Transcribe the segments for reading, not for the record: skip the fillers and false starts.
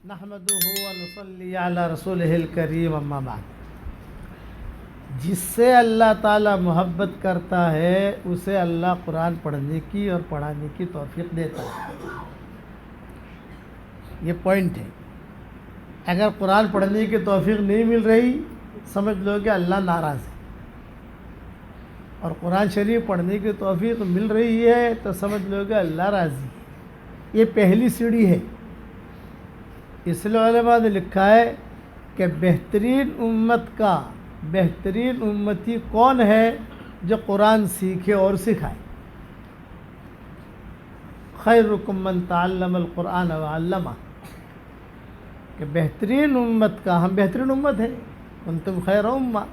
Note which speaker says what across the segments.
Speaker 1: نحمدہ و نصلی علی رسولہ الکریم اما بعد. جس سے اللہ تعالیٰ محبت کرتا ہے اسے اللہ قرآن پڑھنے کی اور پڑھانے کی توفیق دیتا ہے. یہ پوائنٹ ہے. اگر قرآن پڑھنے کی توفیق نہیں مل رہی سمجھ لو کہ اللہ ناراض ہے، اور قرآن شریف پڑھنے کی توفیق مل رہی ہے تو سمجھ لو کہ اللہ راضی ہے. یہ پہلی سیڑھی ہے. اس لیے علماء نے لکھا ہے کہ بہترین امتی کون ہے جو قرآن سیکھے اور سکھائے. خیرکم من تعلم القرآن وعلمہ، کہ بہترین امت کا، ہم بہترین امت ہیں، کنتم خیر امہ،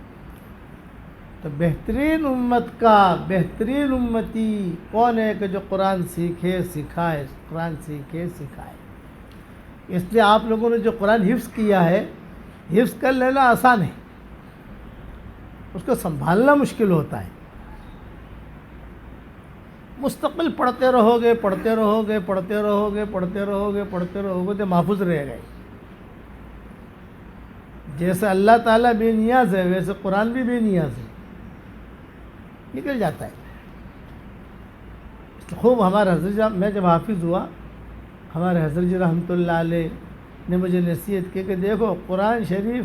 Speaker 1: تو بہترین امت کا بہترین امتی کون ہے کہ جو قرآن سیکھے سکھائے، قرآن سیکھے سکھائے. اس لیے آپ لوگوں نے جو قرآن حفظ کیا ہے، حفظ کر لینا آسان ہے، اس کو سنبھالنا مشکل ہوتا ہے. مستقل پڑھتے رہو گے تو محفوظ رہ گئے. جیسے اللہ تعالیٰ بے نیاز ہے ویسے قرآن بھی بے نیاز ہے، نکل جاتا ہے. خوب ہمارے حضرت، میں جب حافظ ہوا، ہمارے حضرت جی رحمۃ اللہ علیہ نے مجھے نصیحت کی کہ دیکھو قرآن شریف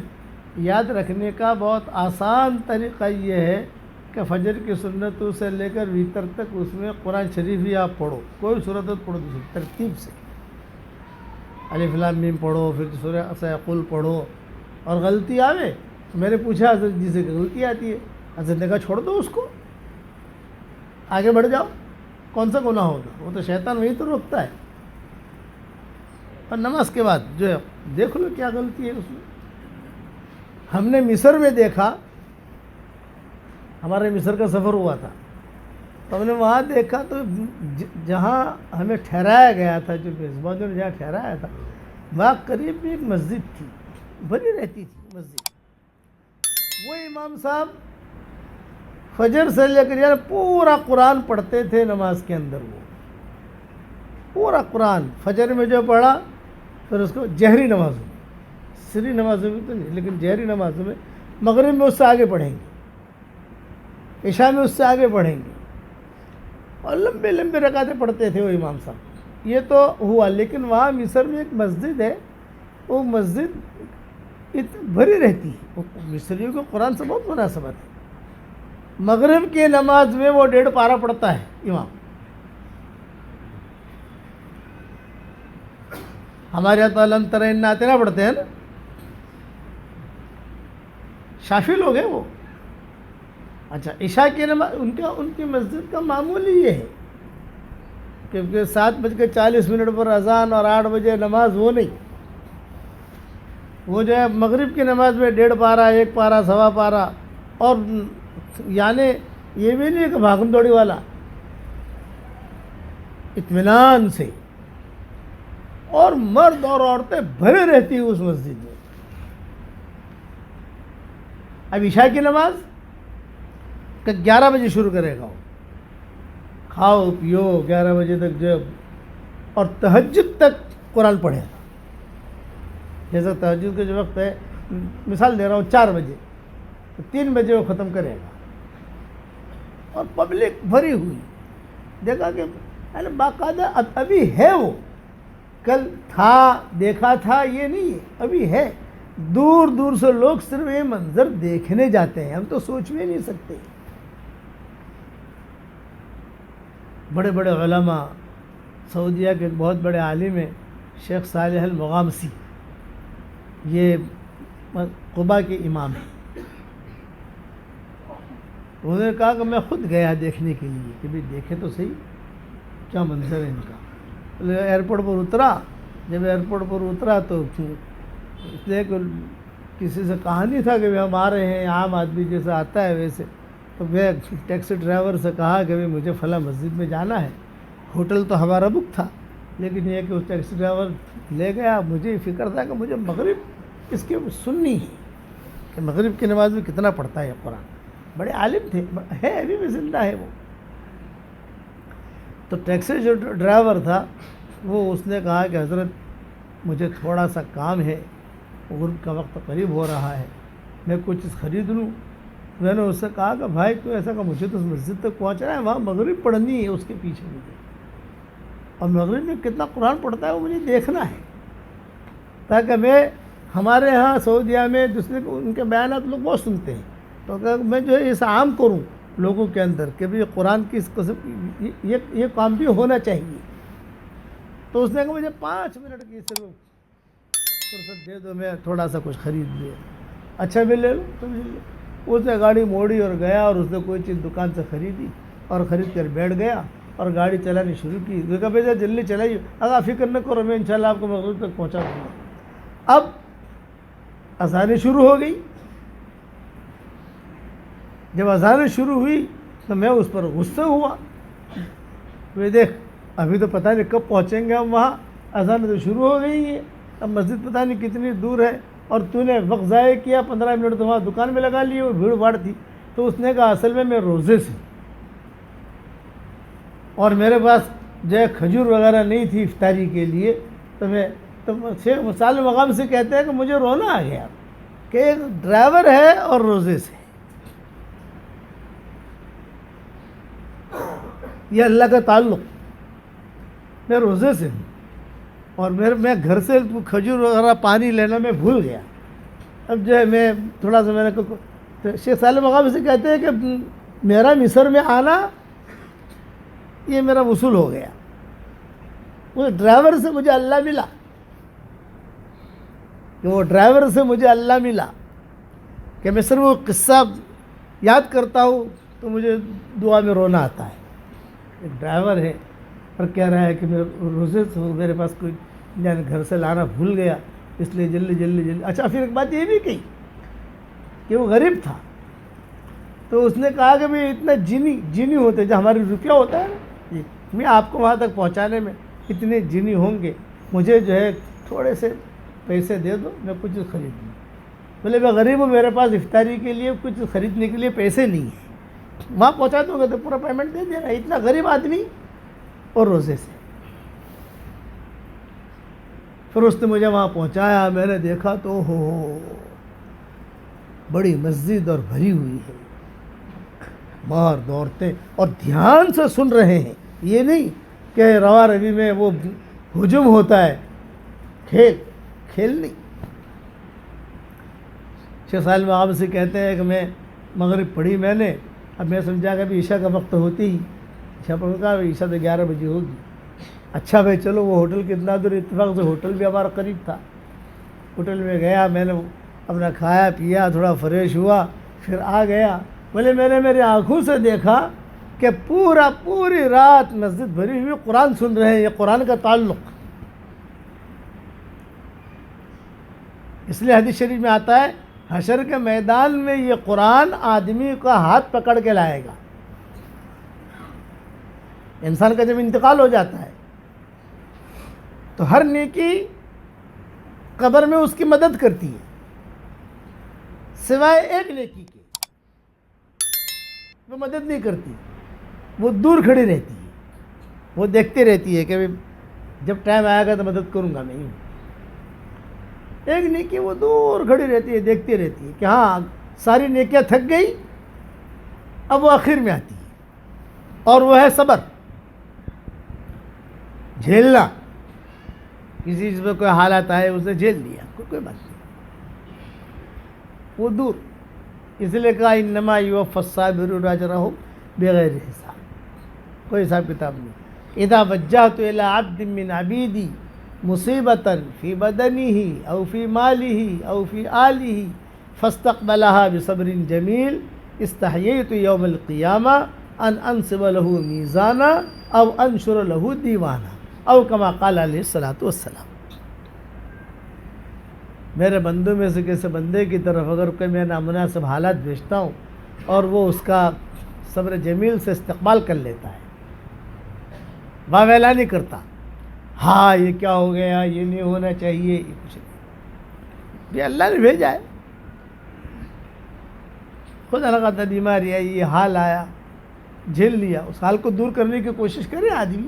Speaker 1: یاد رکھنے کا بہت آسان طریقہ یہ ہے کہ فجر کی سنتوں سے لے کر ویتر تک اس میں قرآن شریف ہی آپ پڑھو، کوئی صورت پڑھو دوسری ترتیب سے. الف لام میم پڑھو، پھر سورہ سیقول پڑھو، اور غلطی آوے. میں نے پوچھا حضرت جی سے کہ غلطی آتی ہے، حضرت نے کہا چھوڑ دو اس کو، آگے بڑھ جاؤ، کون سا گناہ ہوگا، وہ تو شیطان وہی تو روکتا ہے. اور نماز کے بعد جو ہے دیکھ لو کیا غلطی ہے اس میں. ہم نے مصر میں دیکھا، ہمارے مصر کا سفر ہوا تھا، تو ہم نے وہاں دیکھا تو جہاں ہمیں ٹھہرایا گیا تھا، جو میزبانوں نے جہاں ٹھہرایا تھا، وہاں قریب میں ایک مسجد تھی، بنی رہتی تھی مسجد. وہ امام صاحب فجر سے لے کر پورا قرآن پڑھتے تھے نماز کے اندر. وہ پورا قرآن فجر میں جو پڑھا، پھر اس کو جہری نمازوں میں، سری نمازوں میں تو نہیں لیکن جہری نمازوں میں، مغرب میں اس سے آگے پڑھیں گے، عشاء میں اس سے آگے پڑھیں گے، اور لمبے لمبے رکعتیں پڑھتے تھے وہ امام صاحب. یہ تو ہوا. لیکن وہاں مصر میں ایک مسجد ہے، وہ مسجد بھری رہتی ہے. مصریوں کو قرآن سے بہت مناسبت ہے. مغرب کی نماز میں وہ 1.5 پارہ پڑھتا ہے امام. ہمارے یہاں تو علم ترین آتے نہ پڑھتے ہیں نا، شافی لوگ ہیں وہ. اچھا، عشاء کی نماز ان کی مسجد کا معمول ہی یہ ہے کہ 7:40 پر اذان اور 8 بجے نماز، وہ نہیں. وہ جو ہے مغرب کی نماز میں 1.5 پارہ، 1 پارہ، 1.25 پارہ، اور یعنی یہ بھی نہیں کہ بھاگم دوڑی والا، اطمینان سے. اور مرد اور عورتیں بھرے رہتی ہیں اس مسجد میں. اب عشاء کی نماز کہ 11 بجے شروع کرے گا، وہ کھاؤ پیو 11 بجے تک جو، اور تہجد تک قرآن پڑھے گا. جیسا تہجد کا جو وقت ہے، مثال دے رہا ہوں 4 بجے، تو 3 بجے وہ ختم کرے گا. اور پبلک بھری ہوئی. دیکھا کہ باقاعدہ ابھی ہے، وہ کل تھا دیکھا تھا یہ نہیں ہے، ابھی ہے. دور دور سے لوگ صرف یہ منظر دیکھنے جاتے ہیں، ہم تو سوچ بھی نہیں سکتے. بڑے بڑے علماء، سعودیہ کے بہت بڑے عالم ہیں شیخ صالح المغامسی، یہ قباء کے امام ہیں. انہوں نے کہا کہ میں خود گیا دیکھنے کے لیے کہ بھی دیکھے تو صحیح کیا منظر ہے ان کا. ایئرپورٹ پر اترا، جب ایئرپورٹ پر اترا تو اس لیے کہ کسی سے کہا نہیں تھا کہ ہم آ رہے ہیں، عام آدمی جیسا آتا ہے ویسے. تو میں ٹیکسی ڈرائیور سے کہا کہ میں مجھے فلاں مسجد میں جانا ہے. ہوٹل تو ہمارا بک تھا، لیکن یہ کہ اس ٹیکسی ڈرائیور لے گیا. مجھے فکر تھا کہ مجھے مغرب اس کے سننی ہے کہ مغرب کی نماز میں کتنا پڑھتا ہے قرآن. بڑے عالم تھے، ہے ابھی بھی زندہ ہے وہ. تو ٹیکسی جو ڈرائیور تھا وہ اس نے کہا کہ حضرت مجھے تھوڑا سا کام ہے، غروب کا وقت قریب ہو رہا ہے، میں کوئی چیز خرید لوں. میں نے اس سے کہا کہ بھائی تو ایسا کہ مجھے تو مسجد تک پہنچنا ہے، وہاں مغرب پڑھنی ہے اس کے پیچھے مجھے، اور مغرب میں کتنا قرآن پڑھتا ہے وہ مجھے دیکھنا ہے، تاکہ میں ہمارے ہاں سعودیہ میں دوسرے ان کے بیانات لوگ بہت سنتے ہیں، تو کہ میں جو ہے اس عام کروں لوگوں کے اندر کہ بھئی قرآن کی اس قسم یہ کام بھی ہونا چاہیے. تو اس نے کہا مجھے 5 منٹ کی صرف فرصت دے دو، میں تھوڑا سا کچھ خرید لیا. اچھا میں لے لوں تو لے لوں. اس نے گاڑی موڑی اور گیا، اور اس نے کوئی چیز دکان سے خریدی اور خرید کر بیٹھ گیا اور گاڑی چلانی شروع کی. اس نے کہا بھائی جلدی چلائیے، اگر فکر نہ کرو، میں انشاءاللہ آپ کو مغرب تک پہنچا دوں گا. اب اذانیں شروع ہو گئی. جب اذانیں شروع ہوئی تو میں اس پر غصہ ہوا. وہ دیکھ ابھی تو پتہ نہیں کب پہنچیں گے ہم وہاں، اذانیں تو شروع ہو گئی ہیں، اب مسجد پتہ نہیں کتنی دور ہے، اور تو نے وقت ضائع کیا، 15 منٹ تو وہاں دکان میں لگا لیے، اور بھیڑ بھاڑ تھی. تو اس نے کہا اصل میں روزے سے، اور میرے پاس جو ہے کھجور وغیرہ نہیں تھی افطاری کے لیے، تو شیخ مصالح مقام سے کہتے ہیں کہ مجھے رونا آ گیا کہ ایک ڈرائیور ہے اور روزے سے. یہ اللہ کا تعلق، میں روزے سے ہوں، اور میں گھر سے کھجور وغیرہ پانی لینا میں بھول گیا. اب جو ہے میں تھوڑا سا میں نے تو شیخ صالح مقام سے کہتے ہیں کہ میرا مصر میں آنا یہ میرا وصول ہو گیا. وہ ڈرائیور سے مجھے اللہ ملا، کہ وہ ڈرائیور سے مجھے اللہ ملا کہ میں صرف وہ قصہ یاد کرتا ہوں تو مجھے دعا میں رونا آتا ہے. ایک ڈرائیور ہے اور کہہ رہا ہے کہ میں روزے سے ہوں، میرے پاس کوئی یعنی گھر سے لانا بھول گیا، اس لیے جلدی. اچھا پھر ایک بات یہ بھی کہی کہ وہ غریب تھا، تو اس نے کہا کہ میں اتنا جینی ہوتے جو ہمارے روپیہ ہوتا ہے نا، میں آپ کو وہاں تک پہنچانے میں اتنے جینی ہوں گے، مجھے جو ہے تھوڑے سے پیسے دے دو، میں کچھ خرید لوں. بولے میں غریب ہوں، میرے پاس افطاری کے لیے کچھ خریدنے کے لیے پیسے نہیں ہیں، وہاں پہنچا دوں گے تو پورا پیمنٹ دے دینا. اتنا غریب آدمی اور روزے سے. پھر اس نے مجھے وہاں پہنچایا، میں نے دیکھا تو ہو بڑی مسجد اور بھری ہوئی ہے، مرد عورتیں، اور دھیان سے سن رہے ہیں. یہ نہیں کہ رواں روی میں وہ ہجوم ہوتا ہے، کھیل نہیں. شیخ صالح مقام سے کہتے ہیں کہ میں مغرب پڑھی میں نے، اب میں سمجھا کہ ابھی عشاء کا وقت ہوتی ہی، عشاء پڑھ کہا عشاء تو 11 بجے ہوگی. اچھا بھائی چلو، وہ ہوٹل کتنا دور، اتفاق سے ہوٹل بھی ہمارا قریب تھا. ہوٹل میں گیا، میں نے اپنا کھایا پیا، تھوڑا فریش ہوا، پھر آ گیا. بولے میں نے میری آنکھوں سے دیکھا کہ پوری رات مسجد بھری ہوئی قرآن سن رہے ہیں. یہ قرآن کا تعلق، اس لیے حدیث شریف میں آتا ہے حشر کے میدان میں یہ قرآن آدمی کا ہاتھ پکڑ کے لائے گا. انسان کا جب انتقال ہو جاتا ہے تو ہر نیکی قبر میں اس کی مدد کرتی ہے، سوائے ایک نیکی کے وہ مدد نہیں کرتی، وہ دور کھڑی رہتی ہے، وہ دیکھتے رہتی ہے کہ جب ٹائم آئے گا تو مدد کروں گا. نہیں، ایک نیکی وہ دور کھڑی رہتی ہے، دیکھتی رہتی ہے کہ ہاں ساری نیکیاں تھک گئی، اب وہ آخر میں آتی ہے، اور وہ ہے صبر، جھیلنا. کسی چیز میں کوئی حالات آئے اسے جھیل لیا، کوئی بات نہیں، وہ دور. اس لیے کہا انما یوفی الصابرون اجرهم بغیر حساب، کوئی حساب کتاب نہیں. اذا وجہت الی عبد من عبیدی مصیبتا فی بدنہ او فی مالہ او فی آلہ فاستقبلها بصبر جمیل استحییت یوم القیامہ ان انصب له میزانا او انشر له دیوانا او کما قال علیہ الصلوۃ والسلام. میرے بندوں میں سے کسی بندے کی طرف اگر کوئی میں نامناسب حالات بھیجتا ہوں اور وہ اس کا صبر جمیل سے استقبال کر لیتا ہے، واویلا نہیں کرتا، ہاں یہ کیا ہو گیا، یہ نہیں ہونا چاہیے، یہ کچھ نہیں، یہ اللہ نے بھیجا ہے. خود الگ بیماری آئی، یہ حال آیا، جھیل لیا، اس حال کو دور کرنے کی کوشش کرے آدمی.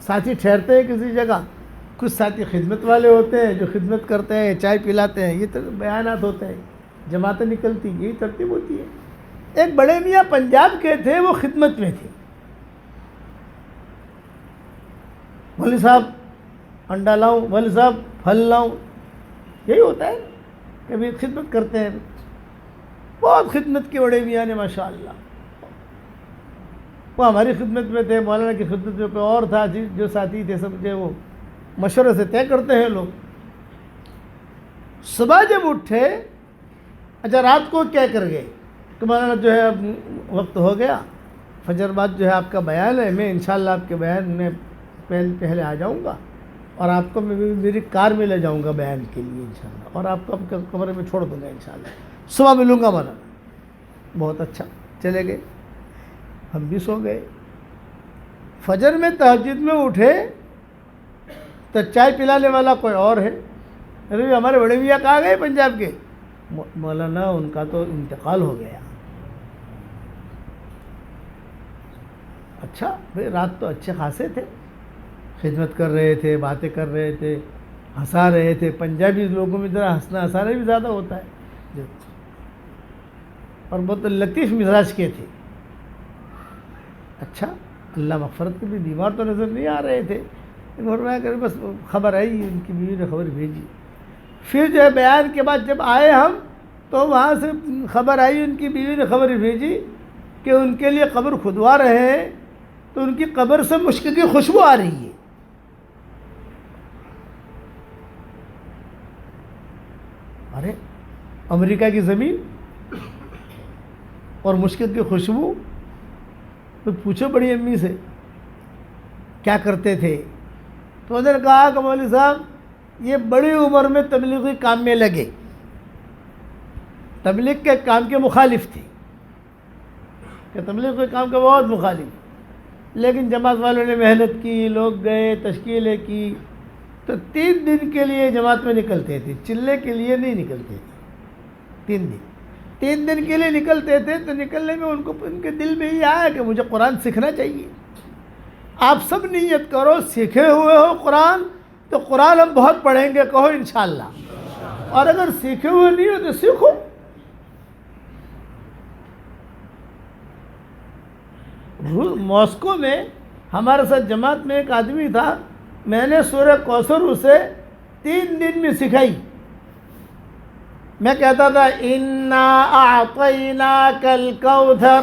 Speaker 1: ساتھی ٹھہرتے ہیں کسی جگہ، کچھ ساتھی خدمت والے ہوتے ہیں جو خدمت کرتے ہیں، چائے پلاتے ہیں، یہ بیانات ہوتے ہیں، جماعتیں نکلتی، یہی ترتیب ہوتی ہے۔ ایک بڑے میاں پنجاب کے تھے، وہ خدمت میں تھے۔ مولوی صاحب انڈا لاؤں، مولوی صاحب پھل لاؤں، یہی ہوتا ہے، کبھی خدمت کرتے ہیں، بہت خدمت کی بڑے میاں نے ماشاءاللہ۔ وہ ہماری خدمت میں تھے، مولانا کی خدمت میں کوئی اور تھا، جو ساتھی تھے سب جو وہ مشورے سے طے کرتے ہیں لوگ۔ صبح جب اٹھے، اچھا رات کو کیا کر گئے کہ مولانا جو ہے اب وقت ہو گیا، فجر بعد جو ہے آپ کا بیان ہے، میں انشاءاللہ آپ کے بیان میں پہلے آ جاؤں گا، اور آپ کو میں میری کار میں لے جاؤں گا بیان کے لیے انشاءاللہ، اور آپ کو کمرے میں چھوڑ دوں گا انشاءاللہ، صبح ملوں گا مولانا۔ بہت اچھا، چلے گئے، ہم بھی سو گئے۔ فجر میں تہجد میں اٹھے تو چائے پلانے والا کوئی اور ہے، ارے ہمارے بڑے میاں کہاں گئے پنجاب کے؟ مولانا ان کا تو انتقال ہو گیا۔ اچھا بھائی، رات تو اچھے خاصے تھے، خدمت کر رہے تھے، باتیں کر رہے تھے، ہنسا رہے تھے۔ پنجابی لوگوں میں ذرا ہنسنا ہنسانا بھی زیادہ ہوتا ہے، اور بہت لطیف مزاج کے تھے۔ اچھا، اللہ مغفرت کے بھی بیمار تو نظر نہیں آ رہے تھے، فرمایا کہ بس خبر آئی، ان کی بیوی نے خبر بھیجی۔ پھر جو ہے بیان کے بعد جب آئے ہم، تو وہاں سے خبر آئی، ان کی بیوی نے خبر بھیجی کہ ان کے لیے قبر کھدوا رہے ہیں، تو ان کی قبر سے مشک کی خوشبو آ رہی ہے۔ ارے امریکہ کی زمین اور مشک کی خوشبو! تو پوچھو بڑی امی سے کیا کرتے تھے، تو انہوں نے کہا کہ مولوی صاحب یہ بڑی عمر میں تبلیغی کام میں لگے، تبلیغ کے کام کے مخالف تھے، کہ تبلیغ کے کام کے بہت مخالف، لیکن جماعت والوں نے محنت کی، لوگ گئے، تشکیلیں کی، تو 3 دن کے لیے جماعت میں نکلتے تھے، چلے کے لیے نہیں نکلتے تھے۔ 3 دن کے لیے نکلتے تھے، تو نکلنے میں ان کے دل میں یہ آیا کہ مجھے قرآن سیکھنا چاہیے۔ آپ سب نیت کرو، سیکھے ہوئے ہو قرآن تو قرآن ہم بہت پڑھیں گے، کہو انشاءاللہ، اور اگر سیکھے ہوئے نہیں ہو تو سیکھو۔ ماسکو میں ہمارے ساتھ جماعت میں ایک آدمی تھا، میں نے سورہ کوثر اسے 3 دن میں سکھائی۔ میں کہتا تھا اِنَّا أَعْطَيْنَاكَ الْكَوْثَرَ،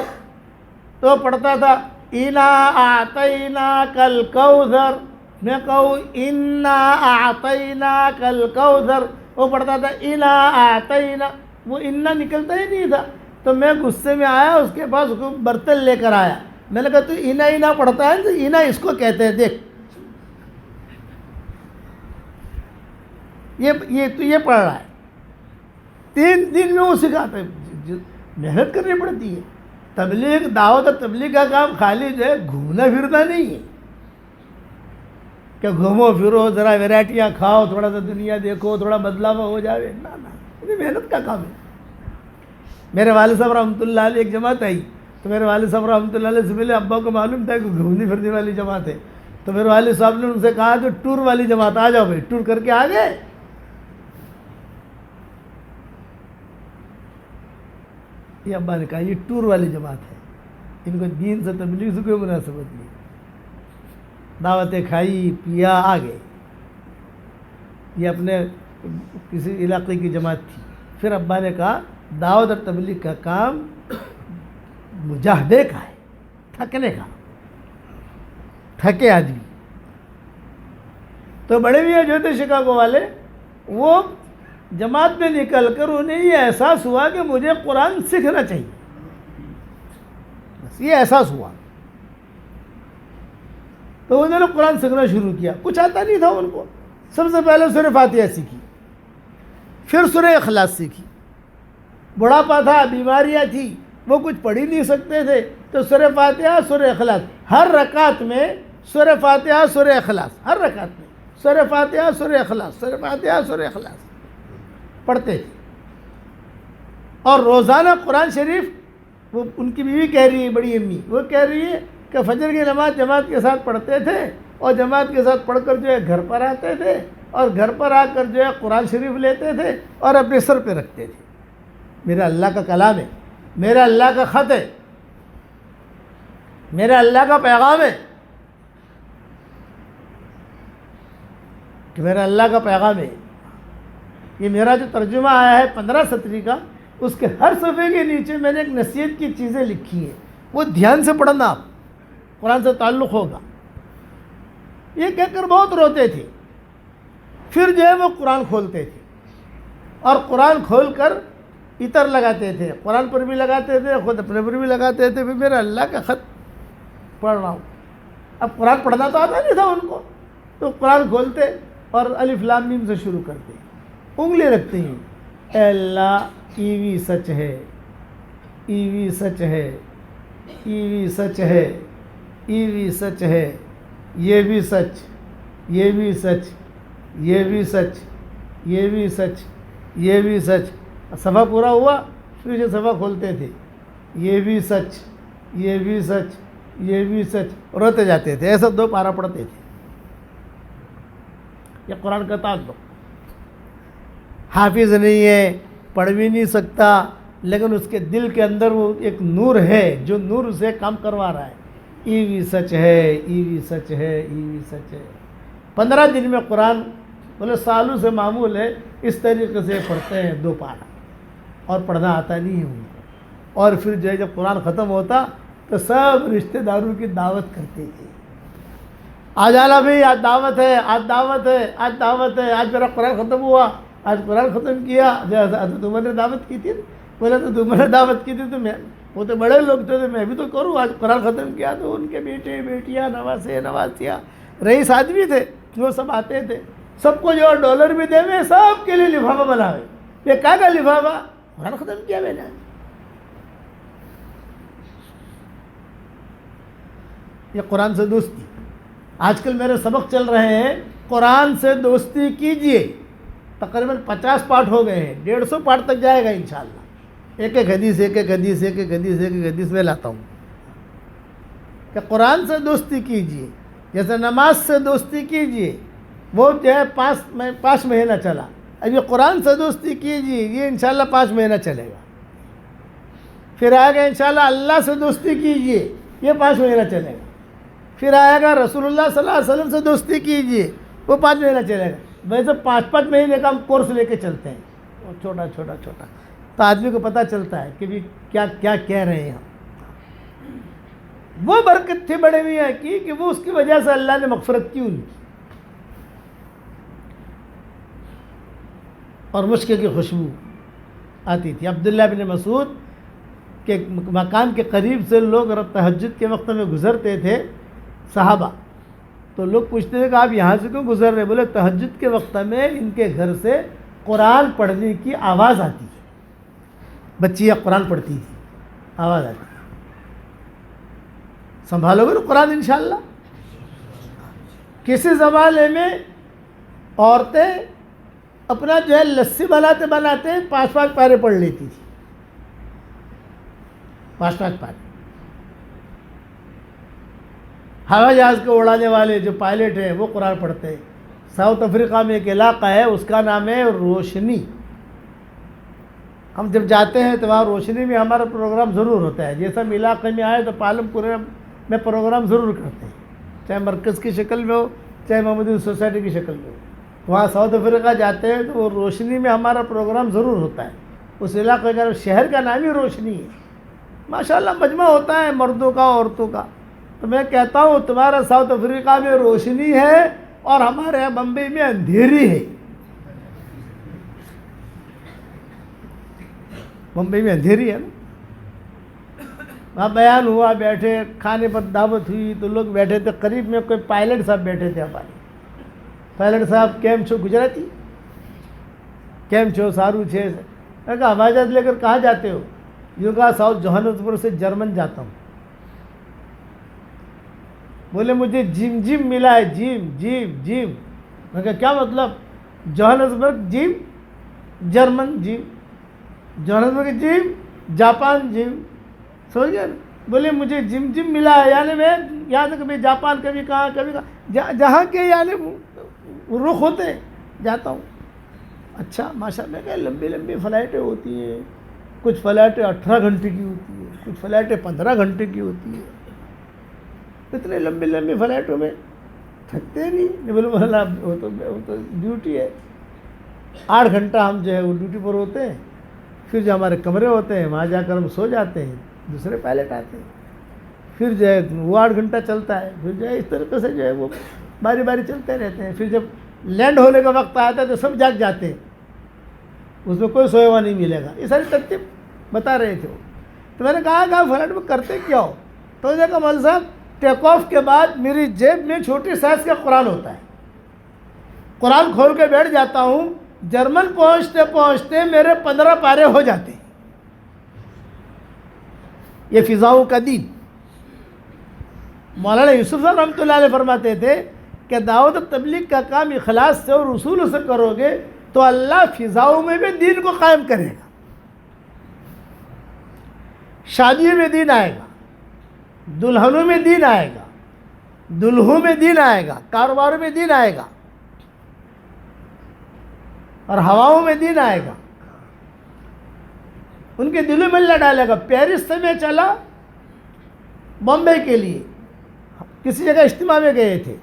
Speaker 1: تو پڑھتا تھا اِنَّا أَعْطَيْنَاكَ الْكَوْثَرَ، میں کہوں اِنَّا أَعْطَيْنَاكَ الْكَوْثَرَ، وہ پڑھتا تھا اِنَّا أَعْطَيْنَا، وہ اِنَّا نکلتا ہی نہیں تھا۔ تو میں غصے میں آیا، اس کے پاس برتن لے کر آیا، میں نے کہا تو اینا اینا پڑھتا ہے، تو اینا اس کو کہتے ہیں، دیکھ یہ تو یہ پڑھ رہا ہے۔ 3 دن میں وہ سکھاتا ہے، محنت کرنی پڑتی ہے۔ تبلیغ، دعوت اور تبلیغ کا کام خالی جو ہے گھومنا پھرنا نہیں ہے کہ گھومو پھرو، ذرا ویرائٹیاں کھاؤ، تھوڑا سا دنیا دیکھو، تھوڑا بدلاوا ہو جاوے، نہ یہ محنت کا کام ہے۔ میرے والد صاحب رحمۃ اللہ علیہ ایک جماعت آئی، تو میرے والد صاحب رحمۃ اللہ علیہ سے پہلے ابا کو معلوم تھا کہ گھومنے پھرنے والی جماعت ہے، تو میرے والد صاحب نے ان سے کہا کہ ٹور والی جماعت آ جاؤ بھائی، ٹور کر کے آ گئے۔ یہ ابا نے کہا یہ ٹور والی جماعت ہے، ان کو دین سے تبلیغ سے کوئی مناسبت نہیں۔ دعوتیں کھائی، پیا، آ گئے۔ یہ اپنے کسی علاقے کی جماعت تھی۔ پھر ابا نے کہا دعوت اور تبلیغ کا کام مجاہدے کا ہے، تھکنے کا، تھکے آدمی۔ تو بڑے میاں جو تھے شکاگو والے، وہ جماعت میں نکل کر انہیں یہ احساس ہوا کہ مجھے قرآن سیکھنا چاہیے، بس یہ احساس ہوا۔ تو انہوں نے قرآن سیکھنا شروع کیا، کچھ آتا نہیں تھا ان کو۔ سب سے پہلے سورہ فاتحہ سیکھی، پھر سورہ اخلاص سیکھی۔ بڑھاپا تھا، بیماریاں تھیں، وہ کچھ پڑھ ہی نہیں سکتے تھے، تو سورہ فاتحہ، سورہ اخلاص، ہر رکعت میں سورہ فاتحہ، سورہ اخلاص، ہر رکعت میں سورہ فاتحہ، سورہ اخلاص، سورہ فاتحہ، سورہ اخلاص پڑھتے تھے۔ اور روزانہ قرآن شریف، وہ ان کی بیوی کہہ رہی ہے، بڑی امی وہ کہہ رہی ہے کہ فجر کی نماز جماعت کے ساتھ پڑھتے تھے، اور جماعت کے ساتھ پڑھ کر جو ہے گھر پر آتے تھے، اور گھر پر آ کر جو ہے قرآن شریف لیتے تھے اور اپنے سر پہ رکھتے تھے۔ میرا اللہ کا کلام ہے، میرا اللہ کا خط ہے، میرا اللہ کا پیغام ہے، کہ میرا اللہ کا پیغام ہے۔ یہ میرا جو ترجمہ آیا ہے 15 سطری کا، اس کے ہر صفحے کے نیچے میں نے ایک نصیحت کی چیزیں لکھی ہیں، وہ دھیان سے پڑھنا، آپ قرآن سے تعلق ہوگا۔ یہ کہہ کر بہت روتے تھے، پھر جو ہے وہ قرآن کھولتے تھے اور قرآن کھول کر عطر لگاتے تھے، قرآن پر بھی لگاتے تھے، خود اپنے پر بھی لگاتے تھے۔ پھر میرا اللہ کا خط پڑھ رہا ہوں، اب قرآن پڑھنا تو آتا نہیں تھا ان کو، تو قرآن کھولتے اور الف لام میم سے شروع کرتے، انگلی رکھتے ہیں، اے اللہ ایوی سچ ہے، ایوی سچ ہے، ایوی سچ ہے، ایوی سچ ہے، یہ بھی سچ، یہ بھی سچ، یہ بھی سچ، یہ بھی سچ، یہ بھی سچ۔ صفحہ پورا ہوا، پھر یہ صفحہ کھولتے تھے، یہ بھی سچ، یہ بھی سچ، یہ بھی سچ، روتے جاتے تھے۔ ایسا 2 پارہ پڑھتے تھے۔ یہ قرآن کا تعلق، حافظ نہیں ہے، پڑھ بھی نہیں سکتا، لیکن اس کے دل کے اندر وہ ایک نور ہے جو نور اسے کام کروا رہا ہے۔ ایوی سچ ہے، ایوی سچ ہے، ایوی سچ ہے۔ 15 دن میں قرآن بولے سالوں سے معمول ہے، اس طریقے سے پڑھتے ہیں 2 پارہ، اور پڑھنا آتا نہیں ہے ان کو۔ اور پھر جو ہے جب قرآن ختم ہوتا تو سب رشتہ داروں کی دعوت کرتے تھے، آج آلا بھائی آج دعوت ہے، آج دعوت ہے، آج دعوت ہے، آج میرا قرآن ختم ہوا، آج قرآن ختم کیا۔ تم نے دعوت کی تھی، بولا تو تم نے دعوت کی تھی، تو میں، وہ تو بڑے لوگ تھے تو میں بھی تو کروں، آج قرآن ختم کیا۔ تو ان کے بیٹے بیٹیاں نواسے نواسیاں رئیس آدمی تھے، وہ سب آتے تھے، سب کو جو ڈالر بھی دے میں، سب کے لیے لفافہ بناوے۔ یہ کہا کا لفافہ؟ قرآن ختم کیا میں نے۔ یہ قرآن سے دوستی، آج کل میرے سبق چل رہے ہیں قرآن سے دوستی کیجئے، تقریباً 50 پارٹ ہو گئے ہیں، 150 پارٹ تک جائے گا انشاءاللہ۔ ایک ایک حدیث، ایک ایک حدیث، ایک ایک حدیث، ایک ایک حدیث میں لاتا ہوں کہ قرآن سے دوستی کیجئے، جیسے نماز سے دوستی کیجئے، وہ جو ہے 5 مہینہ چلا، اب یہ قرآن سے دوستی کیجئے، یہ انشاءاللہ 5 مہینہ چلے گا۔ پھر آئے گا انشاءاللہ اللہ سے دوستی کیجئے، یہ 5 مہینہ چلے گا۔ پھر آئے گا رسول اللہ صلی اللہ علیہ وسلم سے دوستی کیجئے، وہ 5 مہینہ چلے گا۔ ویسے 5 مہینے کا ہم کورس لے کے چلتے ہیں، چھوٹا چھوٹا چھوٹا، تو آدمی کو پتہ چلتا ہے کہ بھی کیا کیا کہہ رہے ہیں ہم۔ وہ برکت تھی بڑے میاں کی کہ وہ اس کی وجہ سے اللہ نے مغفرت کی ان کی، اور مشک کی خوشبو آتی تھی۔ عبداللہ بن مسعود کے مکان کے قریب سے لوگ تہجد کے وقت میں گزرتے تھے، صحابہ، تو لوگ پوچھتے تھے کہ آپ یہاں سے کیوں گزر رہے؟ بولے تہجد کے وقت میں ان کے گھر سے قرآن پڑھنے کی آواز آتی ہے، بچیاں قرآن پڑھتی تھی، آواز آتی ہے۔ سنبھالو گے نا قرآن انشاءاللہ؟ کسی زمانے میں عورتیں اپنا جو ہے لسی بناتے بناتے 5 پارے پڑھ لیتی تھی، 5 پارے۔ ہوائی جہاز کو اڑانے والے جو پائلٹ ہیں وہ قرآن پڑھتے ہیں۔ ساؤتھ افریقہ میں ایک علاقہ ہے، اس کا نام ہے روشنی۔ ہم جب جاتے ہیں تو وہاں روشنی میں ہمارا پروگرام ضرور ہوتا ہے، جیسا ہم علاقے میں آئے تو پالم پورے میں پروگرام ضرور کرتے ہیں، چاہے مرکز کی شکل میں ہو چاہے محمدی سوسائٹی کی شکل میں ہو۔ وہاں ساؤتھ افریقہ جاتے ہیں تو وہ روشنی میں ہمارا پروگرام ضرور ہوتا ہے۔ اس علاقے کا شہر کا نام ہی روشنی ہے، ماشاءاللہ مجمع ہوتا ہے مردوں کا عورتوں کا۔ تو میں کہتا ہوں تمہارا ساؤتھ افریقہ میں روشنی ہے اور ہمارے یہاں بمبئی میں اندھیری ہے۔ بمبئی میں اندھیری ہے نا۔ وہاں بیان ہوا، بیٹھے کھانے پر دعوت ہوئی تو لوگ بیٹھے تھے، قریب میں کوئی پائلٹ صاحب بیٹھے تھے ہمارے۔ پائلٹ صاحب کیم چھو گجراتی، کیم چھو سارو چھے۔ میں کہا ہوائی جہاز لے کر کہاں جاتے ہو؟ یوں کہا ساؤتھ جوہانسبرگ سے جرمن جاتا ہوں۔ بولے مجھے جیم جیم ملا ہے، جیم جیم جیم۔ میں کہا کیا مطلب؟ جوہانسبرگ جیم، جرمن جیم، جوہانسبرگ جیم، جاپان جیم، سمجھ گیا نا؟ بولے مجھے جم ملا ہے، یعنی میں یہاں سے کبھی جاپان، کبھی کہاں کبھی کہاں، جہاں کے یعنی رخ ہوتے ہیں جاتا ہوں۔ اچھا ماشاء اللہ، کہ لمبی لمبی فلائٹیں ہوتی ہیں، کچھ فلائٹیں 18 گھنٹے کی ہوتی ہیں، کچھ فلائٹیں 15 گھنٹے کی ہوتی ہیں۔ اتنے لمبی لمبی فلائٹوں میں تھکتے نہیں؟ بولے مولانا وہ تو ڈیوٹی ہے، 8 گھنٹہ ہم جو ہے وہ ڈیوٹی پر ہوتے ہیں، پھر جو ہمارے کمرے ہوتے ہیں وہاں جا کر ہم سو جاتے ہیں، دوسرے پائلٹ آتے ہیں، پھر جو ہے وہ 8 گھنٹہ چلتا ہے، پھر جو ہے اس طریقے سے جو ہے وہ باری باری چلتے رہتے ہیں۔ پھر جب لینڈ ہونے کا وقت آتا ہے تو سب جاگ جاتے ہیں، اس میں کوئی سویا ہوا نہیں ملے گا۔ یہ ساری ترتیب بتا رہے تھے وہ۔ تو میں نے کہا کہ فلائٹ میں کرتے کیا ہو؟ تو انہوں نے کہا مول صاحب ٹیک آف کے بعد میری جیب میں چھوٹی سائز کا قرآن ہوتا ہے، قرآن کھول کے بیٹھ جاتا ہوں، جرمن پہنچتے پہنچتے میرے 15 پارے ہو جاتے ہیں۔ یہ فضاؤں کا دین۔ مولانا یوسف صاحب رحمۃ اللہ علیہ فرماتے تھے کہ دعوت و تبلیغ کا کام اخلاص سے اور اصول سے کرو گے تو اللہ فضاؤں میں بھی دین کو قائم کرے گا۔ شادیوں میں دین آئے گا، دلہنوں میں دین آئے گا، دلہوں میں دین آئے گا، کاروباروں میں دین آئے گا، اور ہواؤں میں دین آئے گا، ان کے دلوں میں اللہ ڈالے گا۔ پیرس سے میں چلا بامبے کے لیے، کسی جگہ اجتماع میں گئے تھے،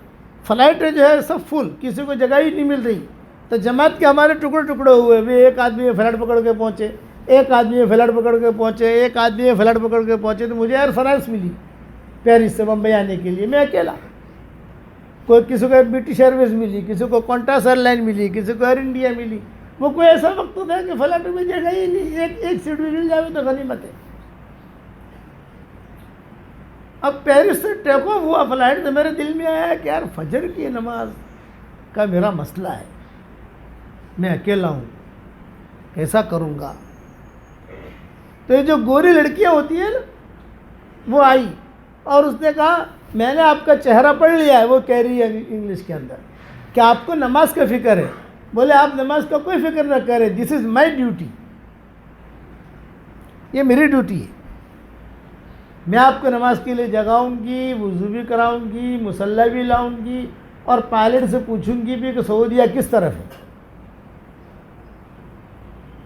Speaker 1: فلائٹیں جو ہے سب فل، کسی کو جگہ ہی نہیں مل رہی، تو جماعت کے ہمارے ٹکڑے ٹکڑے ہوئے، بھی ایک آدمی فلائٹ پکڑ کے پہنچے، ایک آدمی فلائٹ پکڑ کے پہنچے، ایک آدمی فلائٹ پکڑ کے پہنچے، تو مجھے ایئر فرانس ملی پیرس سے بمبئی آنے کے لیے، میں اکیلا۔ کوئی کسی کو برٹش ایئر ویز ملی، کسی کو قونٹاس ایئر لائن ملی، کسی کو ایئر انڈیا ملی۔ وہ کوئی ایسا وقت ہوتا ہے کہ فلائٹ میں جگہ ہی نہیں، ایک سیٹ بھی مل جائے تو غنیمت ہے۔ اب پیرس سے ٹیک آف ہوا فلائٹ تو میرے دل میں آیا کہ یار فجر کی نماز کا میرا مسئلہ ہے، میں اکیلا ہوں، کیسا کروں گا؟ تو یہ جو گوری لڑکیاں ہوتی ہیں نا، وہ آئی اور اس نے کہا میں نے آپ کا چہرہ پڑھ لیا ہے، وہ کہہ رہی ہے انگلش کے اندر کہ آپ کو نماز کا فکر ہے۔ بولے آپ نماز کا کوئی فکر نہ کریں، دس از مائی ڈیوٹی، یہ میری ڈیوٹی ہے، میں آپ کو نماز کے لیے جگاؤں گی، وضو بھی کراؤں گی، مصلی بھی لاؤں گی، اور پائلٹ سے پوچھوں گی بھی کہ سعودیہ کس طرف ہے،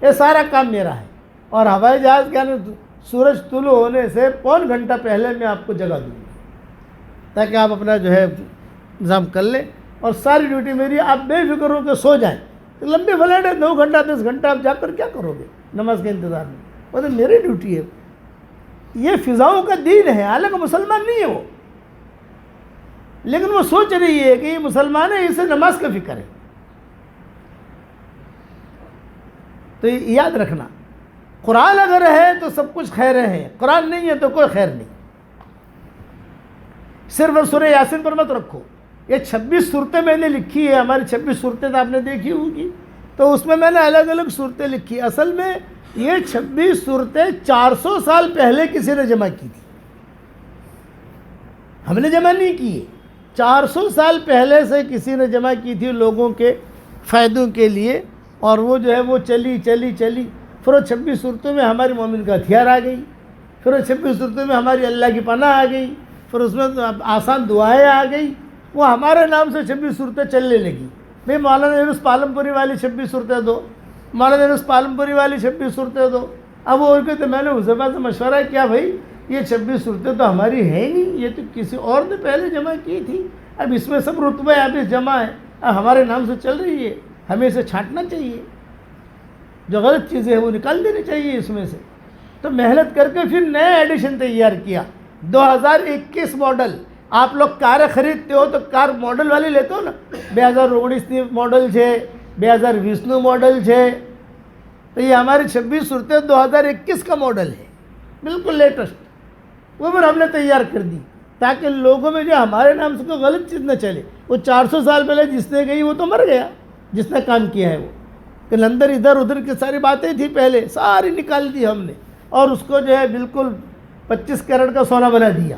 Speaker 1: یہ سارا کام میرا ہے۔ اور ہوائی جہاز کے اندر سورج طلوع ہونے سے پون گھنٹہ پہلے میں آپ کو جگا دوں گی تاکہ آپ اپنا جو ہے انتظام کر لیں، اور ساری ڈیوٹی میری، آپ بے فکر ہو کے سو جائیں۔ تو لمبی فلائٹ ہے، 9 گھنٹہ 10 گھنٹہ آپ جا کر کیا کرو گے نماز کے انتظار میں؟ وہ تو میری ڈیوٹی ہے۔ یہ فضاؤں کا دین ہے، حالانکہ مسلمان نہیں ہے وہ، لیکن وہ سوچ رہی ہے کہ یہ مسلمان ہے، اسے نماز کا فکر ہے۔ تو یاد رکھنا، قرآن اگر ہے تو سب کچھ خیر ہے، قرآن نہیں ہے تو کوئی خیر نہیں۔ صرف سورہ یاسین پر مت رکھو، یہ 26 صورتیں میں نے لکھی ہے، ہماری 26 صورتیں تو آپ نے دیکھی ہوگی، تو اس میں نے الگ الگ صورتیں لکھی۔ اصل میں یہ 26 صورتیں 400 سال پہلے کسی نے جمع کی تھی، ہم نے جمع نہیں کی ہے، 400 سال پہلے سے کسی نے جمع کی تھی لوگوں کے فائدوں کے لیے، اور وہ جو ہے وہ چلی چلی چلی، پھر وہ 26 صورتوں میں ہماری مومن کا ہتھیار آ گئی، پھر وہ 26 صورتوں میں ہماری اللہ کی پناہ آ گئی، پھر اس میں آسان دعائیں آ گئی، وہ ہمارے نام سے 26 صورتیں چلنے لگی۔ بھئی مولانا یونس پالمپوری والی 26 صورتیں دو، مولانا یونس پالمپوری والی 26 صورتیں دو۔ اب وہ ان کے تو میں نے حذیفہ سے مشورہ کیا، بھائی یہ 26 صورتیں تو ہماری ہے نہیں، یہ تو کسی اور نے پہلے جمع کی تھی، اب اس میں سب رتبہ حافظ جمع ہے، اب ہمارے نام سے چل رہی ہے، ہمیں اسے چھانٹنا چاہیے، جو غلط چیزیں ہیں وہ نکال دینی چاہیے اس میں سے۔ تو محنت کر کے پھر نیا ایڈیشن تیار کیا، 2021 ماڈل۔ آپ لوگ کاریں خریدتے ہو تو کار ماڈل والی لیتے ہو نا، 2019 ماڈل ہے، 2020 ماڈل ہے، تو یہ ہماری 26 صورتیں 2021 کا ماڈل ہے، بالکل لیٹسٹ، وہ پھر ہم نے تیار کر دی تاکہ لوگوں میں جو ہمارے نام سے کوئی غلط چیز نہ چلے۔ وہ 400 سال پہلے جس نے گئی وہ تو مر گیا، جس نے کام کیا ہے وہ، کہ اندر ادھر ادھر کی ساری باتیں تھیں پہلے، ساری نکال دی ہم نے، اور اس کو جو ہے بالکل 25 کیرٹ کا سونا بنا دیا،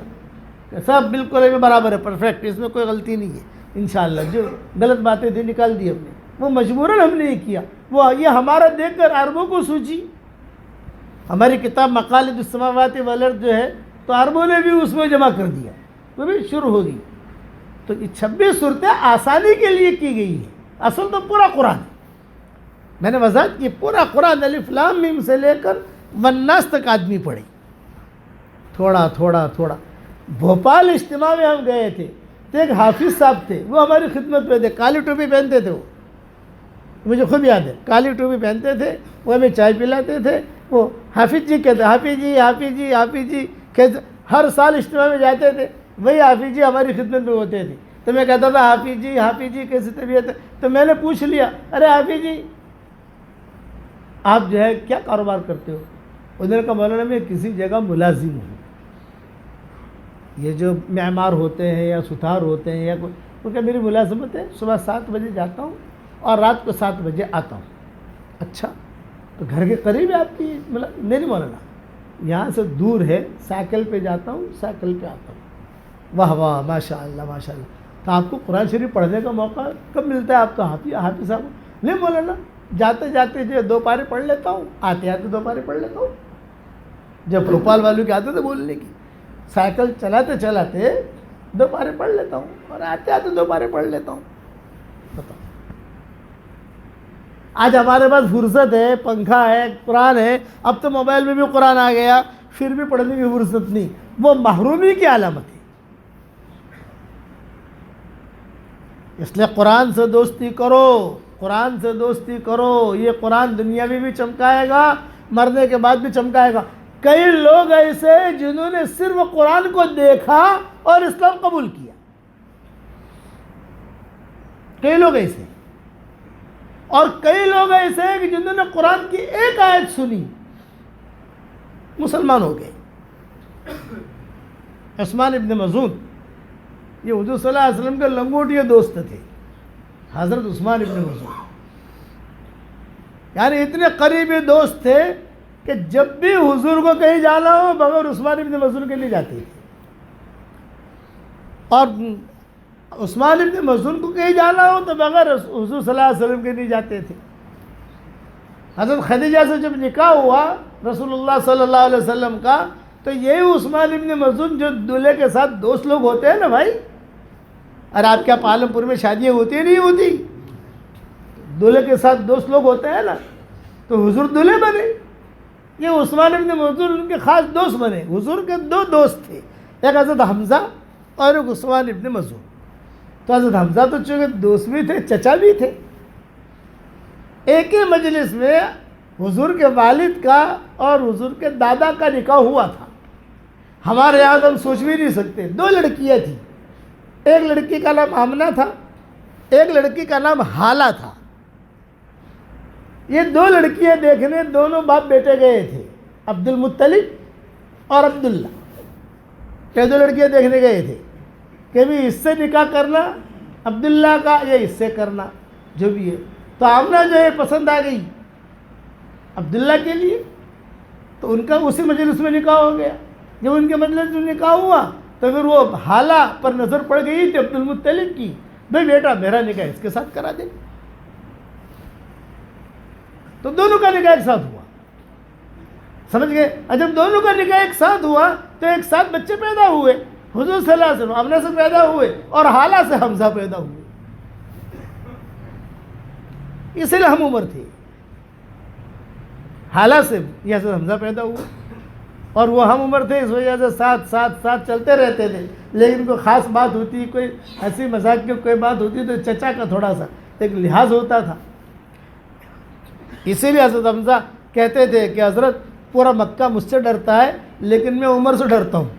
Speaker 1: سب بالکل ابھی برابر ہے، پرفیکٹ، اس میں کوئی غلطی نہیں ہے انشاءاللہ۔ جو غلط باتیں تھیں نکال دی ہم نے، وہ مجبوراً ہم نے یہ کیا، وہ یہ ہمارا دیکھ کر عربوں کو سوچی۔ ہماری کتاب مقالد السماوات والارض جو ہے تو عربوں نے بھی اس میں جمع کر دیا، وہ بھی شروع ہوگی۔ تو یہ 26 صورتیں آسانی کے لیے کی گئی ہیں، اصل تو پورا قرآن ہے۔ میں نے وضاحت کی پورا قرآن الف لام میم سے لے کر والناس تک آدمی پڑھے، تھوڑا تھوڑا تھوڑا۔ بھوپال اجتماع میں ہم گئے تھے تو ایک حافظ صاحب تھے، وہ ہماری خدمت پہ تھے، کالی ٹوپی پہنتے تھے، وہ مجھے خود یاد ہے، کالی ٹوپی پہنتے تھے، وہ ہمیں چائے پلاتے تھے، وہ حافظ جی کہتے، حافظ جی حافظ جی حافظ جی کہتے، ہر سال اجتماع میں جاتے تھے، وہی حافظ جی ہماری خدمت میں ہوتے تھے۔ تو میں کہتا تھا حافظ جی کیسی طبیعت ہے؟ تو میں نے پوچھ لیا، ارے حافظ جی آپ جو ہے کیا کاروبار کرتے ہو؟ انہوں نے کہا مولانا میں کسی جگہ ملازم ہوں، یہ جو معمار ہوتے ہیں یا ستھار ہوتے ہیں یا کوئی، وہ کہ میری ملازمت ہے، صبح 7 بجے جاتا ہوں اور رات کو 7 بجے آتا ہوں۔ اچھا، تو گھر کے قریب ہے آپ کی؟ نہیں مولانا، یہاں سے دور ہے، سائیکل پہ جاتا ہوں، سائیکل پہ آتا ہوں۔ واہ واہ، ماشاء اللہ ماشاء اللہ۔ تو آپ کو قرآن شریف پڑھنے کا موقع کب ملتا ہے؟ آپ تو حافظ صاحب۔ نہیں مولانا، جاتے جاتے جو 2 پارے پڑھ لیتا ہوں، آتے آتے 2 پارے پڑھ لیتا ہوں۔ جب بھوپال والوں کی عادت ہے بولنے کی، سائیکل چلاتے چلاتے 2 پارے پڑھ لیتا ہوں اور آتے آتے 2 پارے پڑھ لیتا ہوں۔ بتاؤ، آج ہمارے پاس فرصت ہے، پنکھا ہے، قرآن ہے، اب تو موبائل میں بھی قرآن آ گیا، پھر بھی پڑھنے کی فرصت نہیں، وہ محرومی کی علامت ہے۔ اس لیے قرآن سے دوستی کرو، قرآن سے دوستی کرو، یہ قرآن دنیا میں بھی چمکائے گا، مرنے کے بعد بھی چمکائے گا۔ کئی لوگ ایسے جنہوں نے صرف قرآن کو دیکھا اور اسلام قبول کیا، کئی لوگ ایسے، اور کئی لوگ ایسے ہیں کہ جنہوں نے قرآن کی ایک آیت سنی مسلمان ہو گئے۔ عثمان ابن مظعون، یہ حضور صلی اللہ علیہ وسلم کے لنگوٹیے دوست تھے، حضرت عثمان ابن مظعون، یعنی اتنے قریبی دوست تھے کہ جب بھی حضور کو کہیں جانا ہو بغیر عثمان ابن مظعون کے نہیں جاتے تھے، اور عثمان ابن مظعون کو کہیں جانا ہو تو بغیر حضور صلی اللہ علیہ وسلم کے نہیں جاتے تھے۔ حضرت خدیجہ سے جب نکاح ہوا رسول اللہ صلی اللہ علیہ وسلم کا، تو یہی عثمان ابن مظعون جو دولہے کے ساتھ دوست لوگ ہوتے ہیں نا بھائی، اور آپ کیا پالم پور میں شادیاں ہوتی نہیں ہوتی، دولہے کے ساتھ دوست لوگ ہوتے ہیں نا، تو حضور دولہے بنے، یہ عثمان ابن مظعون ان کے خاص دوست بنے۔ حضور کے 2 دوست تھے، ایک حضرت حمزہ اور ایک عثمان ابن مظعون۔ تو حضرت حمزہ تو چونکہ دوست بھی تھے، چچا بھی تھے، ایک ہی مجلس میں حضور کے والد کا اور حضور کے دادا کا نکاح ہوا تھا۔ ہمارے یہاں ہم سوچ بھی نہیں سکتے، 2 لڑکیاں تھیں، ایک لڑکی کا نام آمنہ تھا، ایک لڑکی کا نام حالہ تھا۔ یہ 2 لڑکیاں دیکھنے دونوں باپ بیٹے گئے تھے، عبد المطلب اور عبداللہ، یہ 2 لڑکیاں دیکھنے گئے تھے کہ بھی اس سے نکاح کرنا عبداللہ کا یا اس سے کرنا، جو بھی ہے۔ تو آمنہ جو ہے پسند آ گئی عبداللہ کے لیے، تو ان کا اسی مجلس میں نکاح ہو گیا۔ جب ان کے مجلس میں نکاح ہوا تو پھر وہ حالہ پر نظر پڑ گئی تھی عبد المطلب کی، بھائی بیٹا میرا نکاح اس کے ساتھ کرا دے۔ تو دونوں کا نکاح ایک ساتھ ہوا، سمجھ گئے؟ اور جب دونوں کا نکاح ایک ساتھ ہوا تو ایک ساتھ بچے پیدا ہوئے، حضور صلی اللہ علیہ وسلم آمنہ سے پیدا ہوئے اور حالہ سے حمزہ پیدا ہوئے۔ اس لیے ہم عمر تھے، حالہ سے یہ حضرت حمزہ پیدا ہوئے اور وہ ہم عمر تھے، اس وجہ سے ساتھ چلتے رہتے تھے۔ لیکن کوئی خاص بات ہوتی، کوئی ہنسی مذاق کی کوئی بات ہوتی تو چچا کا تھوڑا سا ایک لحاظ ہوتا تھا۔ اسی لیے حضرت حمزہ کہتے تھے کہ حضرت پورا مکہ مجھ سے ڈرتا ہے لیکن میں عمر سے ڈرتا ہوں،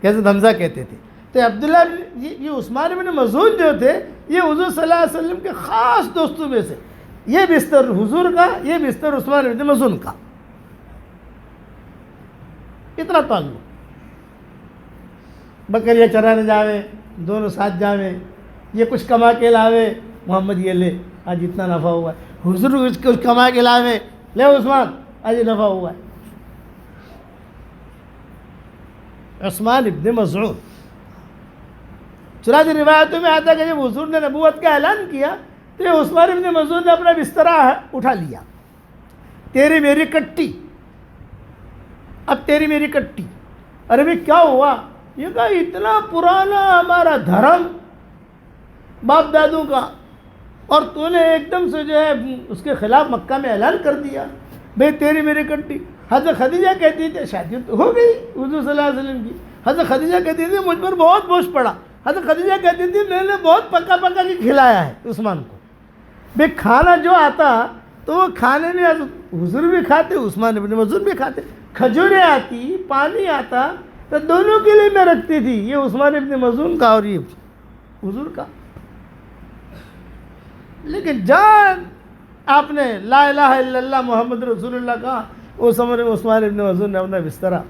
Speaker 1: حضرت حمزہ کہتے تھے۔ تو عبداللہ یہ عثمان بن مظعون جو تھے یہ حضور صلی اللہ علیہ وسلم کے خاص دوستوں میں سے، یہ بستر حضور کا، یہ بستر عثمان بن مظعون کا، اتنا تعلق۔ بکریاں چرانے جاوے دونوں ساتھ جاوے، یہ کچھ کما کے لاوے، محمد یہ لے آج اتنا نفع ہوا ہے، حضور کچھ کما کے لاوے، لے عثمان آج نفع ہوا ہے۔ عثمان ابن مظعون، چنانچہ روایتوں میں آتا ہے کہ جب حضور نے نبوت کا اعلان کیا تو یہ عثمان ابن مظعون نے اپنا بستر اٹھا لیا، تیری میری کٹی، اب تیری میری کٹی. ارے بھائی کیا ہوا؟ یہ کہا اتنا پرانا ہمارا دھرم باپ دادوں کا، اور تو نے ایک دم سے جو ہے اس کے خلاف مکہ میں اعلان کر دیا. بھائی تیری میری کٹی. حضرت خدیجہ کہتی تھی، شادی تو ہو گئی حضور صلی اللہ علیہ وسلم کی. حضرت خدیجہ کہتی تھی مجھ پر بہت بوجھ پڑا. حضرت خدیجہ کہتی تھی میں نے بہت پکا پکا کے کھلایا ہے عثمان کو. بھائی کھانا جو آتا تو وہ کھانے میں حضور بھی کھاتے، عثمان ابن مظعون بھی کھاتے. کھجوریں آتی، پانی آتا، تو دونوں کے لیے میں رکھتی تھی، یہ عثمان ابن مظعون کا اور یہ حضور کا. لیکن جان آپ نے لا الہ الا اللہ محمد رسول اللہ کہا، اس عمر میں عثمان ابن مظعون نے اپنا بسترا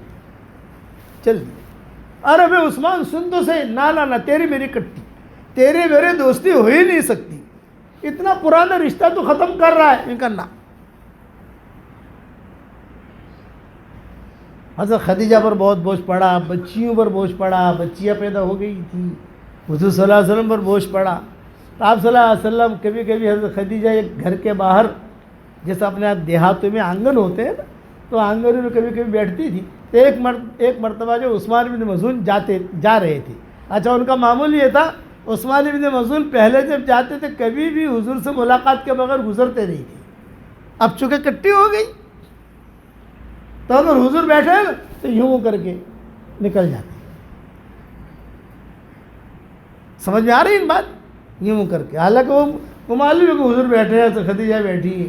Speaker 1: چل دیا. ارے بھائی عثمان سن تو سے، نہ تیری میری کٹی، تیرے میرے دوستی ہو ہی نہیں سکتی، اتنا پرانا رشتہ تو ختم کر رہا ہے. کرنا حضرت خدیجہ پر بہت بوجھ پڑا، بچیوں پر بوجھ پڑا، بچیاں پیدا ہو گئی تھی، حضور صلی اللہ علیہ وسلم پر بوجھ پڑا. تو آپ صلی اللہ علیہ وسلم کبھی کبھی حضرت خدیجہ ایک گھر کے باہر، جیسے اپنے دیہاتوں میں آنگن ہوتے ہیں نا، تو آنگن میں کبھی کبھی بیٹھتی تھی. تو ایک مرتبہ جو عثمان بن مظعون جا رہے تھے. اچھا ان کا معمول یہ تھا، عثمان بن مظعون پہلے جب جاتے تھے کبھی بھی حضور سے ملاقات کے بغیر گزرتے نہیں تھے. اب چونکہ کٹی ہو گئی تو اگر حضور بیٹھے نا تو یوں کر کے نکل جاتے. سمجھ میں آ رہی ان بات؟ یوں کر کے، حالانکہ وہ معلوم ہے کہ حضور بیٹھے ہیں تو خدیجہ بیٹھی ہے،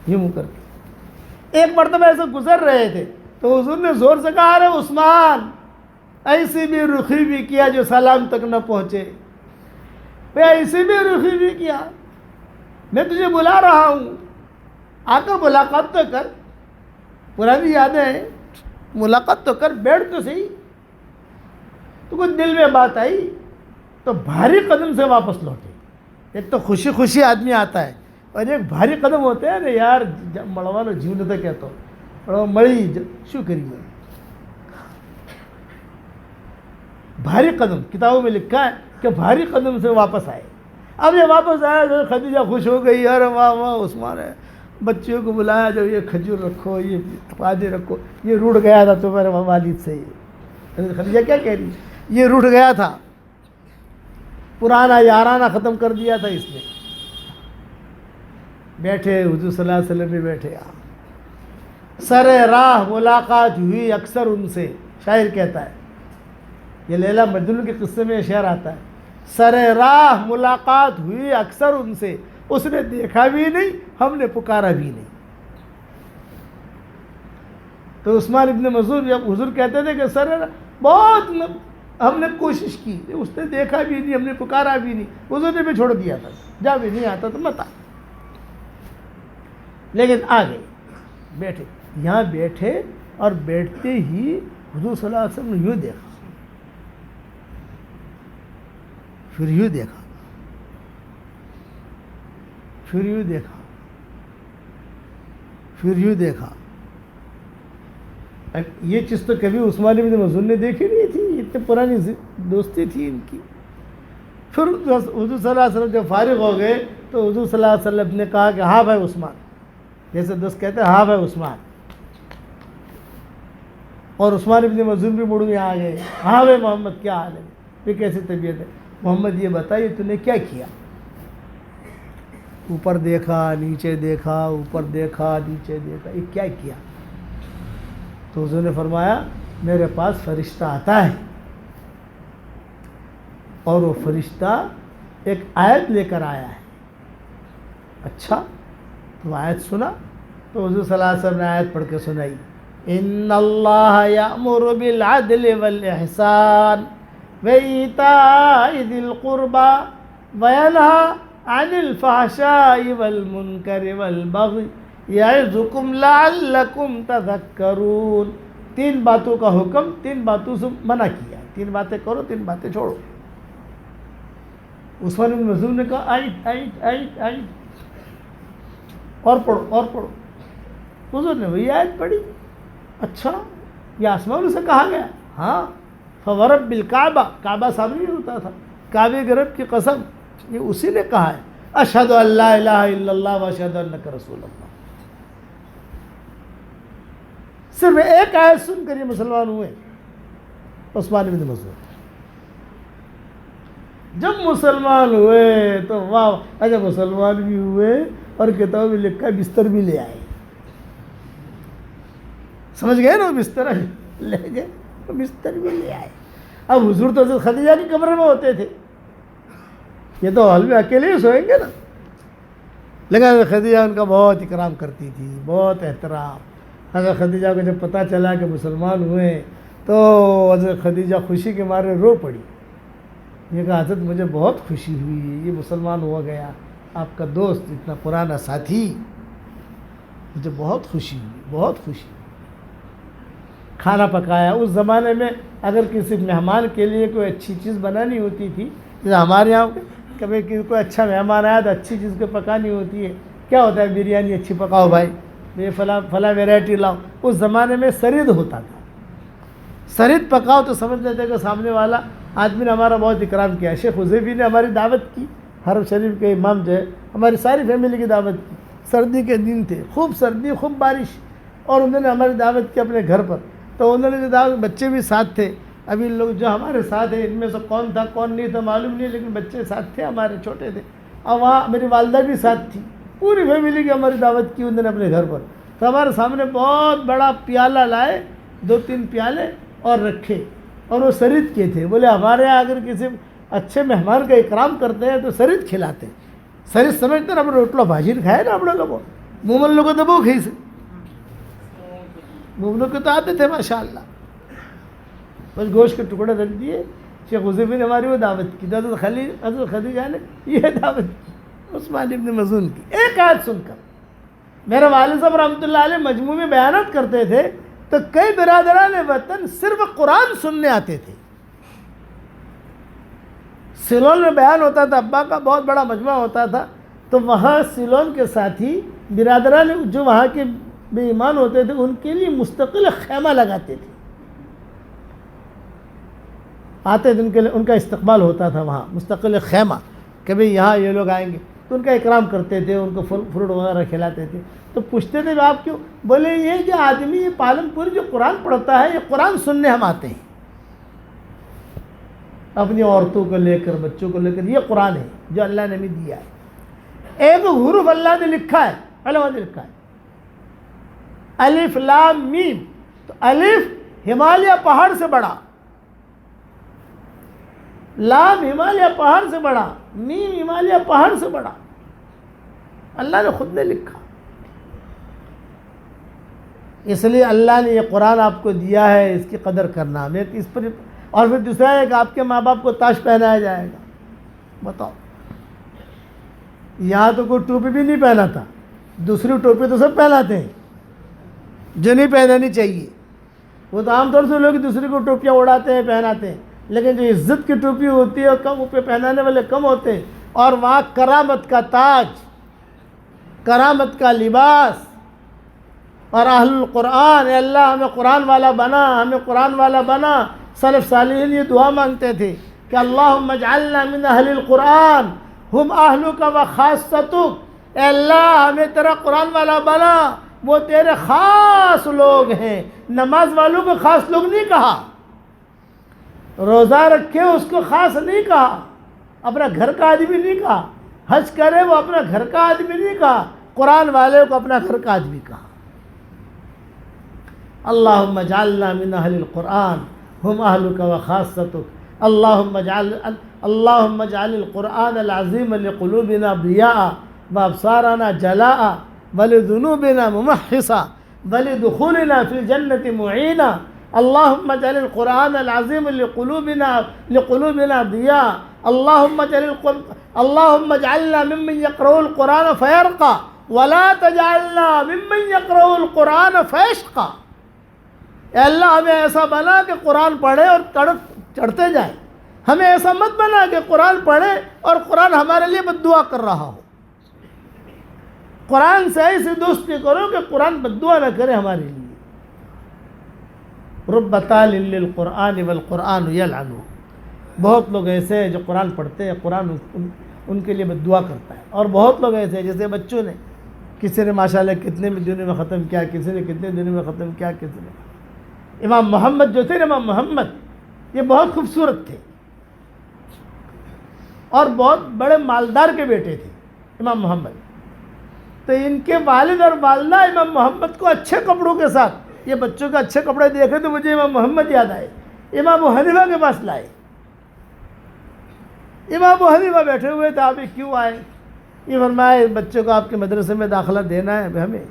Speaker 1: یوں کر کے. ایک مرتبہ ایسے گزر رہے تھے تو حضور نے زور سے کہا، ارے عثمان ایسی بھی رخی بھی کیا جو سلام تک نہ پہنچے. بھئی ایسی بھی رخی بھی کیا، میں تجھے بلا رہا ہوں، آ کر ملاقات تو کر. پرانی یادیں ہیں، ملاقات تو کر، بیٹھ تو صحیح. تو کچھ دل میں بات آئی تو بھاری قدم سے واپس لوٹے. ایک تو خوشی خوشی آدمی آتا ہے، اور ایک بھاری قدم ہوتے ہیں نا یار مڑوانا جیون تھا کہتا ہوں مڑی شو کریے. بھاری قدم کتابوں میں لکھا ہے کہ بھاری قدم سے واپس آئے. اب یہ واپس آیا تو خدیجہ خوش ہو گئی، ارے واہ واہ عثمان ہے. بچیوں کو بلایا، جو یہ کھجور رکھو، یہ پادے رکھو، یہ روٹ گیا تھا تمہارے والد سے. خدیجہ کیا کہہ رہی؟ یہ روٹ گیا تھا، پرانا یارانہ ختم کر دیا تھا اس نے. بیٹھے حضور صلی اللہ علیہ وسلم بھی بیٹھے. سر راہ ملاقات ہوئی اکثر ان سے، شاعر کہتا ہے، یہ لیلا مجنون کے قصے میں یہ شعر آتا ہے، سر راہ ملاقات ہوئی اکثر ان سے، اس نے دیکھا بھی نہیں، ہم نے پکارا بھی نہیں. تو عثمان ابن مظعون جب حضور کہتے تھے کہ سر بہت ہم نے کوشش کی، اس نے دیکھا بھی نہیں، ہم نے پکارا بھی نہیں، حضور نے بھی چھوڑ دیا تھا، جا بھی نہیں آتا تو مت آ. لیکن آ گئے، بیٹھے. یہاں بیٹھے اور بیٹھتے ہی حضور صلی اللہ علیہ وسلم نے یوں دیکھا، پھر یوں دیکھا، پھر یوں دیکھا، پھر یوں دیکھا. یہ چیز تو کبھی عثمان بن مظعون نے دیکھی نہیں تھی، اتنی پرانی دوستی تھی ان کی. پھر حضور صلی اللہ علیہ وسلم جب فارغ ہو گئے تو حضور صلی اللہ علیہ وسلم نے کہا کہ ہاں بھائی عثمان، جیسے دوست کہتے ہیں ہاں بھائی عثمان. اور عثمان ابن مظعون بھی مڑ میں آ گئے، ہاں بھائی محمد کیا حال ہے، پھر کیسی طبیعت ہے؟ محمد یہ بتائیے تو نے کیا کیا؟ اوپر دیکھا، نیچے دیکھا، اوپر دیکھا، نیچے دیکھا، یہ کیا کیا؟ تو حضور نے فرمایا میرے پاس فرشتہ آتا ہے، اور وہ فرشتہ ایک آیت لے کر آیا ہے. اچھا تو آیت سنا؟ تو حضور صلی اللہ علیہ وسلم نے آیت پڑھ کے سنائی، ان اللہ یأمر بالعدل والاحسان وایتاء ذی القربى وینہی عن الفحشاء والمنکر والبغی یعظکم لعلکم تذکرون. 3 باتوں کا حکم، 3 باتوں سے منع کیا، 3 باتیں کرو، 3 باتیں چھوڑو. عثمان بن مظعون نے کہا آیت آیت آیت آیت، اور پڑھو اور پڑھو. حضور نے وہی آیت پڑھی. اچھا یہ آسمان سے کہا گیا؟ ہاں، فورب بالکعبہ، کعبہ سامنے ہوتا تھا، کعبے کے رب کی قسم، یہ اسی نے کہا ہے، اشہد ان لا الہ الا اللہ واشہد انک رسول اللہ. صرف ایک آیت سن کر یہ مسلمان ہوئے، عثمان بن مظعون۔ جب مسلمان ہوئے تو واہ، اچھا مسلمان بھی ہوئے اور کتاب میں لکھا بستر بھی لے آئے، سمجھ گئے نا، بستر لے گئے، بستر بھی لے آئے۔ اب حضور تو حضرت خدیجہ کی قبر میں ہوتے تھے، یہ تو ہال میں اکیلے ہی سوئیں گے نا، لیکن حضرت خدیجہ ان کا بہت اکرام کرتی تھی، بہت احترام۔ حضرت خدیجہ کو جب پتہ چلا کہ مسلمان ہوئے تو حضرت خدیجہ خوشی کے مارے رو پڑی، یہ کہا حضرت مجھے بہت خوشی ہوئی، یہ مسلمان ہوا گیا، آپ کا دوست، اتنا پرانا ساتھی، مجھے بہت خوشی ہوئی، بہت خوشی ہوئی۔ کھانا پکایا۔ اس زمانے میں اگر کسی مہمان کے لیے کوئی اچھی چیز بنانی ہوتی تھی، جیسے ہمارے یہاں کبھی کوئی اچھا مہمان آیا تو اچھی چیز کو پکانی ہوتی ہے، کیا ہوتا ہے، بریانی اچھی پکاؤ بھائی، یہ فلاں ویرائٹی لاؤ۔ اس زمانے میں سرید ہوتا تھا، سرید پکاؤ تو سمجھ لیتے کہ سامنے والا آدمی نے ہمارا بہت اکرام کیا۔ شیخ حذیفی نے ہماری دعوت کی، حرم شریف کے امام جو ہے، ہماری ساری فیملی کی دعوت کی۔ سردی کے دن تھے، خوب سردی، خوب بارش، اور انہوں نے ہماری دعوت کی اپنے گھر پر۔ تو انہوں نے جو دعوت، بچے بھی ساتھ تھے، ابھی لوگ جو ہمارے ساتھ ہیں ان میں سے کون تھا کون نہیں تھا معلوم نہیں، لیکن بچے ساتھ تھے، ہمارے چھوٹے تھے، اور وہاں میری والدہ بھی ساتھ تھی، پوری فیملی کی ہماری دعوت کی انہوں نے اپنے گھر پر۔ تو ہمارے سامنے بہت بڑا پیالہ لائے، 2-3 پیالے اور رکھے، اور وہ سرید کے تھے۔ بولے ہمارے یہاں اگر کسی اچھے مہمان کا اکرام کرتے ہیں تو سرید کھلاتے ہیں۔ سرید سمجھتے نا، اپنے روٹلو بھاجی کھائے نا اپنے لوگوں، مومن لوگوں تو وہ کھائی سے، مومنوں کے تو آتے تھے ماشاءاللہ، بس گوشت کے ٹکڑے رکھ دیے۔ شیخ حذیفی نے ہماری وہ دعوت کی، حضرت خدیجہ نے یہ دعوت کی عثمان بن مظعون کی، ایک آیت سن کر۔ میرے والد صاحب رحمۃ اللہ علیہ مجموع میں بیانات کرتے تھے تو کئی برادران وطن صرف قرآن سننے آتے تھے۔ سیلون میں بیان ہوتا تھا، ابا کا بہت بڑا مجمع ہوتا تھا، تو وہاں سیلون کے ساتھی برادران جو وہاں کے بے ایمان ہوتے تھے ان کے لیے مستقل خیمہ لگاتے تھے، آتے تھے، ان کا استقبال ہوتا تھا وہاں، مستقل خیمہ، کہ بھئی یہاں یہ لوگ آئیں گے، تو ان کا اکرام کرتے تھے، ان کو فروٹ وغیرہ کھلاتے تھے۔ تو پوچھتے تھے آپ کیوں؟ بولے یہ جو آدمی یہ پالن پوری جو قرآن پڑھتا ہے، یہ قرآن سننے ہم آتے ہیں، اپنی عورتوں کو لے کر، بچوں کو لے کر، یہ قرآن ہے جو اللہ نے ہمیں دیا ہے۔ ایک حروف اللہ نے لکھا ہے، علماء نے لکھا ہے، الف لام میم، تو الف ہمالیہ پہاڑ سے بڑا، لام ہمالیہ پہاڑ سے بڑا، میم ہمالیہ پہاڑ سے بڑا، اللہ نے خود نے لکھا۔ اس لیے اللہ نے یہ قرآن آپ کو دیا ہے، اس کی قدر کرنا ہمیں اس پر۔ اور پھر دوسرا ہے کہ آپ کے ماں باپ کو تاج پہنایا جائے گا، بتاؤ، یہاں تو کوئی ٹوپی بھی نہیں پہنا تھا، دوسری ٹوپی تو سب پہناتے ہیں جو نہیں پہنانی چاہیے، وہ تو عام طور سے لوگ دوسری کو ٹوپیاں اڑاتے ہیں، پہناتے ہیں، لیکن جو عزت کی ٹوپی ہوتی ہے کم پہ پہنانے والے کم ہوتے ہیں، اور وہاں کرامت کا تاج، کرامت کا لباس، اور اہل القرآن، اے اللہ ہمیں قرآن والا بنا، ہمیں قرآن والا بنا۔ سلف صالحین یہ دعا مانگتے تھے کہ اللہم اجعلنا من اہل القرآن ہم اہلک و خاصتک، اے اللہ ہمیں تیرا قرآن والا بنا، وہ تیرے خاص لوگ ہیں۔ نماز والوں کو خاص لوگ نہیں کہا، روزہ رکھے اس کو خاص نہیں کہا، اپنا گھر کا آدمی نہیں کہا، حج کرے وہ اپنا گھر کا آدمی نہیں کہا، قرآن والے کو اپنا گھر کا آدمی کہا۔ اللہم اجعلنا من اہل القرآن ہم اہلک و خاصتک، اللہم اجعل القرآن العظیم لقلوبنا ضیاء وابصارنا جلاء ولذنوبنا ممحصا ولدخولنا فی الجنة معینا، اللہم اجعل القرآن العظیم لقلوبنا ضیاء، اللہم اجعلنا ممن یقرؤ القرآن فیرقى ولا تجعلنا ممن یقرؤ القرآن فیشقى۔ اے اللہ ہمیں ایسا بنا کہ قرآن پڑھے اور چڑھتے جائیں، ہمیں ایسا مت بنا کہ قرآن پڑھے اور قرآن ہمارے لیے بد دعا کر رہا ہو۔ قرآن سے ایسی دوستی کرو کہ قرآن بد دعا نہ کرے ہمارے لیے۔ رب تال للقرآن والقرآن یلعنہ، بہت لوگ ایسے ہیں جو قرآن پڑھتے ہیں، قرآن ان کے لیے بد دعا کرتا ہے، اور بہت لوگ ایسے ہیں جیسے بچوں نے کسی نے ماشاءاللہ کتنے دنوں میں ختم کیا، کسی نے کتنے دنوں میں ختم کیا، کسی نے۔ امام محمد جو تھے نا، امام محمد یہ بہت خوبصورت تھے اور بہت بڑے مالدار کے بیٹے تھے امام محمد۔ تو ان کے والد اور والدہ امام محمد کو اچھے کپڑوں کے ساتھ، یہ بچوں کے اچھے کپڑے دیکھے تو مجھے امام محمد یاد آئے، امام ابو حنیفہ کے پاس لائے۔ امام ابو حنیفہ بیٹھے ہوئے تھے، آپ کیوں آئے؟ یہ فرمائے بچوں کو آپ کے مدرسے میں داخلہ دینا ہے ہمیں،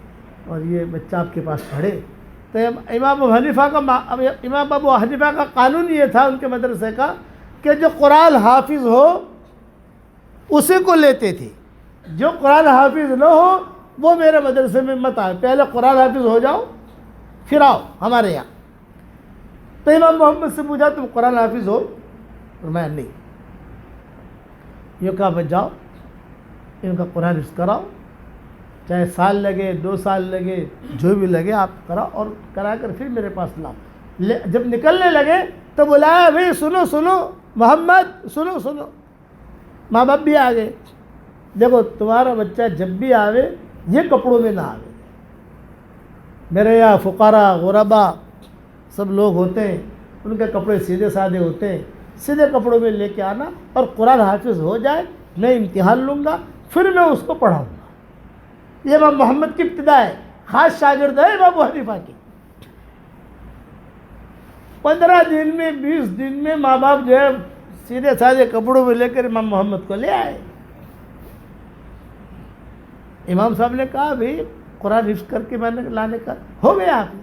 Speaker 1: اور یہ بچہ آپ کے پاس پڑھے۔ تو امام ابو حنیفہ کا قانون یہ تھا ان کے مدرسے کا کہ جو قرآن حافظ ہو اسی کو لیتے تھے، جو قرآن حافظ نہ ہو وہ میرے مدرسے میں مت آئے، پہلے قرآن حافظ ہو جاؤ پھر آؤ ہمارے یہاں۔ تو امام محمد سے پوچھا تم قرآن حافظ ہو؟ فرمایا نہیں۔ یہ کہا بچ جاؤ ان کا قرآن حفظ کراؤ، چاہے سال لگے 2 سال لگے جو بھی لگے آپ کراؤ، اور کرا کر پھر میرے پاس لاؤ۔ جب نکلنے لگے تو بلایا، بھائی سنو سنو محمد، سنو سنو۔ ماں باپ بھی آ گئے، دیکھو تمہارا بچہ جب بھی آوے یہ کپڑوں میں نہ آوے۔ میرے یہاں فقراء غربا سب لوگ ہوتے ہیں، ان کے کپڑے سیدھے سادے ہوتے ہیں، سیدھے کپڑوں میں لے کے آنا، اور قرآن حافظ ہو جائے میں امتحان لوں گا، پھر میں اس کو پڑھاؤں گا۔ یہ امام محمد کی ابتدا ہے، خاص شاگرد ہے امام ابو حنیفہ کی۔ 15 دن میں 20 دن میں ماں باپ جو ہے سیدھے سادے کپڑوں میں لے کر امام محمد کو لے آئے۔ امام صاحب نے کہا بھائی قرآن حفظ کر کے میں نے لانے کا ہو گیا حافظ۔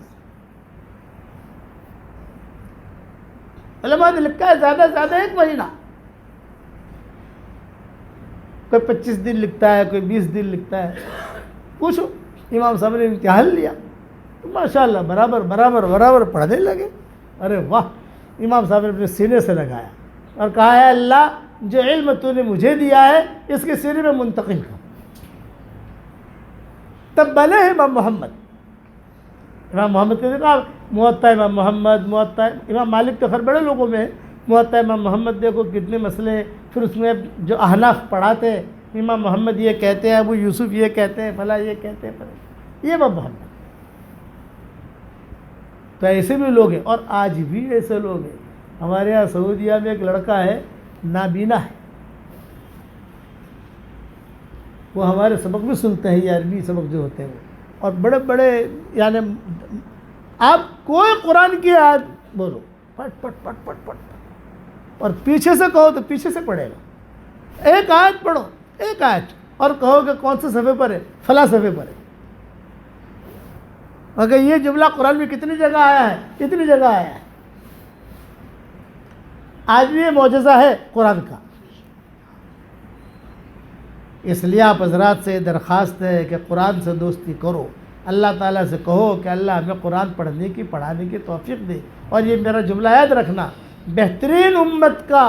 Speaker 1: علماء نے لکھا ہے زیادہ سے زیادہ 1 مہینہ، کوئی 25 دن لکھتا ہے، کوئی 20 دن لکھتا ہے۔ پوچھو، امام صاحب نے امتحان لیا تو ماشاءاللہ برابر برابر برابر پڑھنے لگے۔ ارے واہ! امام صاحب نے اپنے سینے سے لگایا اور کہا ہے اللہ جو علم تو نے مجھے دیا ہے اس کے سینے میں منتقل کر۔ تب بنے ہیں امام محمد۔ امام محمد کے کہا موطا امام محمد، موطا امام مالک تو خیر بڑے لوگوں میں ہے، موطا امام محمد دیکھو کتنے مسئلے ہیں، پھر اس میں جو احناف پڑھاتے ہیں امام محمد یہ کہتے ہیں، ابو یوسف یہ کہتے ہیں، فلاں یہ کہتے ہیں، فلاں یہ امام محمد۔ تو ایسے بھی لوگ ہیں، اور آج بھی ایسے لوگ ہیں۔ ہمارے یہاں سعودیہ میں ایک لڑکا ہے نابینا ہے، وہ ہمارے سبق بھی سنتے ہیں، یہ عربی سبق جو ہوتے ہیں وہ، اور بڑے بڑے یعنی آپ کوئی قرآن کی آیت بولو پٹ پٹ پٹ پٹ پٹ، اور پیچھے سے کہو تو پیچھے سے پڑھے گا۔ ایک آیت پڑھو، ایک آیت، اور کہو کہ کون سے صفحے پر ہے، فلاں صفحے پر ہے۔ اگر یہ جملہ قرآن میں کتنی جگہ آیا ہے، اتنی جگہ آیا ہے۔ آج بھی یہ معجزہ ہے قرآن کا۔ اس لیے آپ حضرات سے درخواست ہے کہ قرآن سے دوستی کرو، اللہ تعالیٰ سے کہو کہ اللہ ہمیں قرآن پڑھنے کی پڑھانے کی توفیق دے۔ اور یہ میرا جملہ یاد رکھنا، بہترین امت کا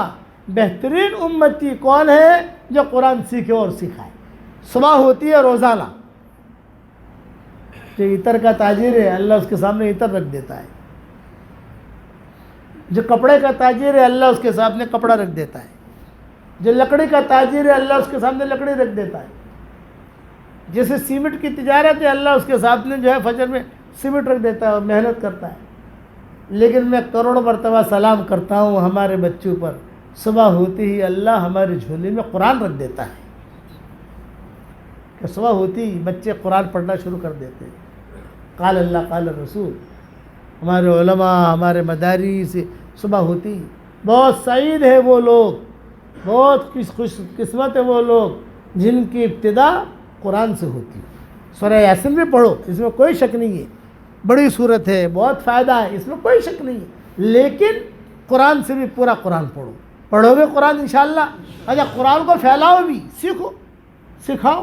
Speaker 1: بہترین امتی کون ہے؟ جو قرآن سیکھے اور سکھائے۔ صبح ہوتی ہے روزانہ، جو عطر کا تاجر ہے اللہ اس کے سامنے عطر رکھ دیتا ہے، جو کپڑے کا تاجر ہے اللہ اس کے سامنے کپڑا رکھ دیتا ہے، جو لکڑی کا تاجر ہے اللہ اس کے سامنے لکڑی رکھ دیتا ہے، جیسے سیمنٹ کی تجارت ہے اللہ اس کے سامنے جو ہے فجر میں سیمنٹ رکھ دیتا ہے اور محنت کرتا ہے۔ لیکن میں کروڑوں مرتبہ سلام کرتا ہوں ہمارے بچوں پر، صبح ہوتی ہی اللہ ہمارے جھولے میں قرآن رکھ دیتا ہے، کہ صبح ہوتی ہی بچے قرآن پڑھنا شروع کر دیتے ہیں۔ قال اللہ قال رسول، ہمارے علماء ہمارے مدارس صبح ہوتی ہی، بہت سعید ہے وہ لوگ، بہت خوش قسمت ہے وہ لوگ جن کی ابتدا قرآن سے ہوتی ہے۔ سورہ یاسین بھی پڑھو، اس میں کوئی شک نہیں ہے، بڑی صورت ہے، بہت فائدہ ہے، اس میں کوئی شک نہیں ہے، لیکن قرآن سے بھی پورا قرآن پڑھو، پڑھو گے قرآن انشاءاللہ۔ اچھا قرآن کو پھیلاؤ بھی، سیکھو سکھاؤ۔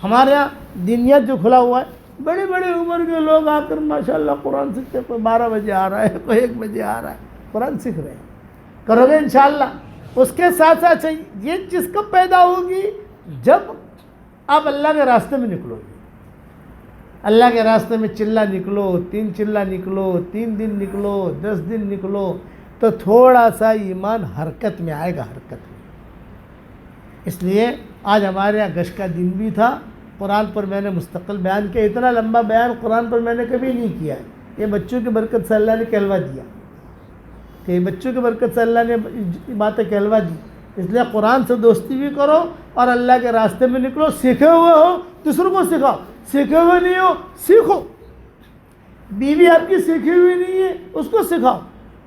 Speaker 1: ہمارے یہاں دینیت جو کھلا ہوا ہے، بڑی بڑی عمر کے لوگ آ کر ماشاءاللہ قرآن سیکھتے، کوئی 12 بجے آ رہا ہے، کوئی 1 بجے آ رہا ہے، قرآن سیکھ رہے ہیں۔ کرو گے انشاءاللہ۔ اس کے ساتھ ساتھ یہ چیز کب پیدا ہوگی؟ جب آپ اللہ کے راستے میں نکلو گے، اللہ کے راستے میں چلہ نکلو، 3 چلہ نکلو، 3 دن نکلو، 10 دن نکلو، تو تھوڑا سا ایمان حرکت میں آئے گا، حرکت میں۔ اس لیے آج ہمارے یہاں گشت کا دن بھی تھا، قرآن پر میں نے مستقل بیان کیا، اتنا لمبا بیان قرآن پر میں نے کبھی نہیں کیا ہے۔ یہ بچوں کی برکت سے اللہ نے کہلوا دیا کہ بچوں کی برکت سے اللہ نے باتیں کہلوا دی، اس لیے قرآن سے دوستی بھی کرو اور اللہ کے راستے میں نکلو، سیکھے ہوئے ہو دوسروں کو سکھاؤ، سیکھے ہوئے نہیں ہو سیکھو، بیوی آپ کی سیکھی ہوئی نہیں ہے اس کو سکھاؤ،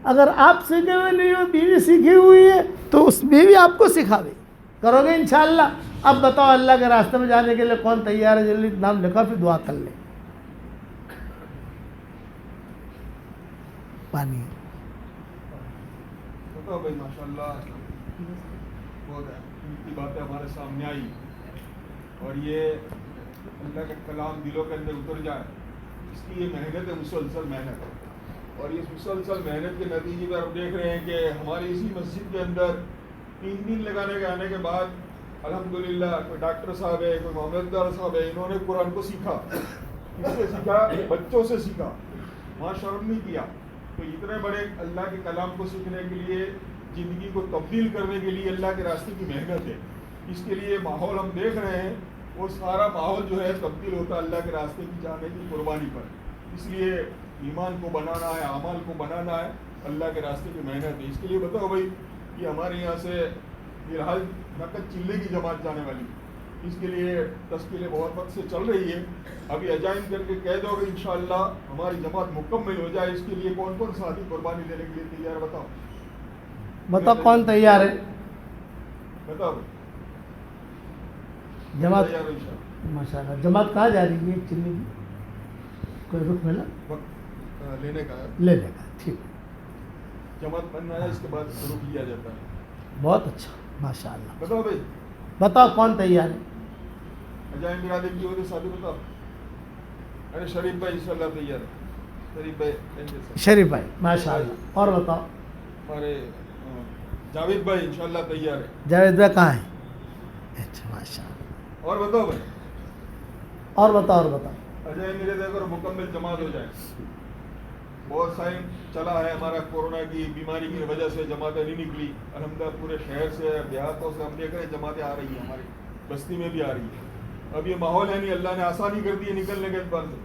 Speaker 1: اگر آپ سیکھے ہوئے نہیں ہو بیوی سیکھی ہوئی ہے تو اس بیوی آپ کو سکھاوے، کرو گے انشاءاللہ۔ اب بتاؤ اللہ کے راستے میں جانے کے لیے کون تیار ہے؟ جلدی نام لکھا پھر دعا کر لیں۔ پانی
Speaker 2: بتاؤ بھائی، ماشاءاللہ بہت قیمتی باتیں ہمارے سامنے آئی، اور یہ اللہ کا کلام دلوں کے اندر اتر جائے، اس کی یہ محنت ہے، مسلسل محنت، اور اس مسلسل محنت کے نتیجے پر ہم دیکھ رہے ہیں کہ ہماری اسی مسجد کے اندر 3 دن لگانے کے آنے کے بعد الحمدللہ کوئی ڈاکٹر صاحب ہے، کوئی محمد دار صاحب ہے، انہوں نے قرآن کو سیکھا، کس سے سیکھا؟ بچوں سے سیکھا، وہاں شرم نہیں کیا۔ تو اتنے بڑے اللہ کے کلام کو سیکھنے کے لیے، زندگی کو تبدیل کرنے کے لیے اللہ کے راستے کی محنت ہے، اس کے لیے ماحول ہم دیکھ رہے ہیں، وہ سارا ماحول جو ہے تبدیل ہوتا ہے اللہ کے راستے کی جانے کی قربانی پر۔ اس لیے ایمان کو بنانا ہے، اعمال کو بنانا ہے، اللہ کے راستے کی محنت ہے۔ اس کے لیے بتاؤ بھائی، یہ ہمارے یہاں سے فی الحال نقد چلے کی جماعت جانے والی، اس کے لیے تشکیلیں بہت وقت سے چل رہی ہے، ابھی اجائن کر کے کہہ دو کہ انشاءاللہ ہماری جماعت مکمل ہو جائے۔ اس کے لیے کون کون ساتھی قربانی دینے کے لیے تیار؟ بتاؤ
Speaker 1: بتاؤ کون تیار ہے؟
Speaker 2: بتاؤ
Speaker 1: جماعت
Speaker 2: تیار ہو انشاءاللہ؟
Speaker 1: ماشاءاللہ۔ جماعت کہاں جا رہی ہے؟ چلنے کی کوئی رخ ملا؟
Speaker 2: وقت لینے کا ہے،
Speaker 1: لے لے گا، ٹھیک ہے،
Speaker 2: جماعت بننا ہے، اس کے بعد شروع کیا جاتا ہے۔
Speaker 1: بہت اچھا، ماشاءاللہ۔
Speaker 2: بتاؤ بھائی،
Speaker 1: بتاؤ کون تیار ہے؟
Speaker 2: اجائن برادری کی وجہ ساتھی بتاؤ۔ ارے شریف بھائی انشاءاللہ تیار ہے، شریف بھائی،
Speaker 1: شریف بھائی ماشاءاللہ۔ اور بتاؤ؟
Speaker 2: ہمارے جاوید بھائی انشاءاللہ تیار ہے۔
Speaker 1: جاوید بھائی کہاں ہے؟ اچھا ماشاءاللہ۔
Speaker 2: اور بتاؤ بھائی،
Speaker 1: اور بتاؤ، اور بتاؤ۔
Speaker 2: اجائن میرے دیکھ مکمل جماعت ہو جائے۔ بہت ٹائم چلا ہے ہمارا، کورونا کی بیماری کی وجہ سے جماعتیں نہیں نکلی، الحمدللہ پورے شہر سے دیہاتوں سے ہم دیکھ رہے ہیں جماعتیں آ رہی ہیں، ہماری بستی میں بھی آ رہی ہیں۔ اب یہ ماحول ہے نہیں، اللہ نے آسانی کر دی ہے نکلنے کے اعتبار سے،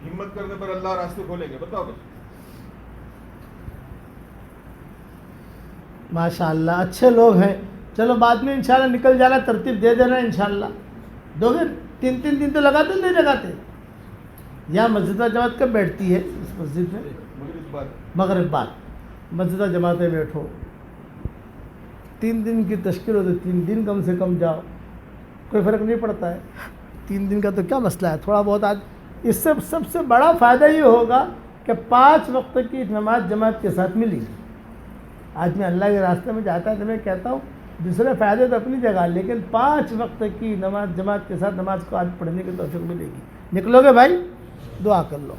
Speaker 2: ہمت کرنے پر اللہ راستے کھولیں گے۔ بتاؤ بھائی،
Speaker 1: ماشاءاللہ اچھے لوگ ہیں، چلو بعد میں انشاءاللہ نکل جانا، ترتیب دے دینا انشاءاللہ۔ دو گے 3 دن تو لگاتے نہیں لگاتے؟ یہاں مسجدہ جماعت کب بیٹھتی ہے؟ اس مسجد میں مغرب بعد مسجدہ جماعت میں بیٹھو، 3 دن کی تشکیل ہوتی ہے، 3 دن کم سے کم جاؤ، کوئی فرق نہیں پڑتا ہے۔ 3 دن کا تو کیا مسئلہ ہے، تھوڑا بہت۔ آج اس سے سب سے بڑا فائدہ یہ ہوگا کہ 5 وقت کی نماز جماعت کے ساتھ ملے گی۔ آج میں اللہ کے راستے میں جاتا ہے تو میں کہتا ہوں دوسرے فائدے تو اپنی جگہ، لیکن 5 وقت کی نماز جماعت کے ساتھ نماز کو آج پڑھنے کی توفیق ملے گی۔ نکلو گے بھائی؟ دعا کر لو۔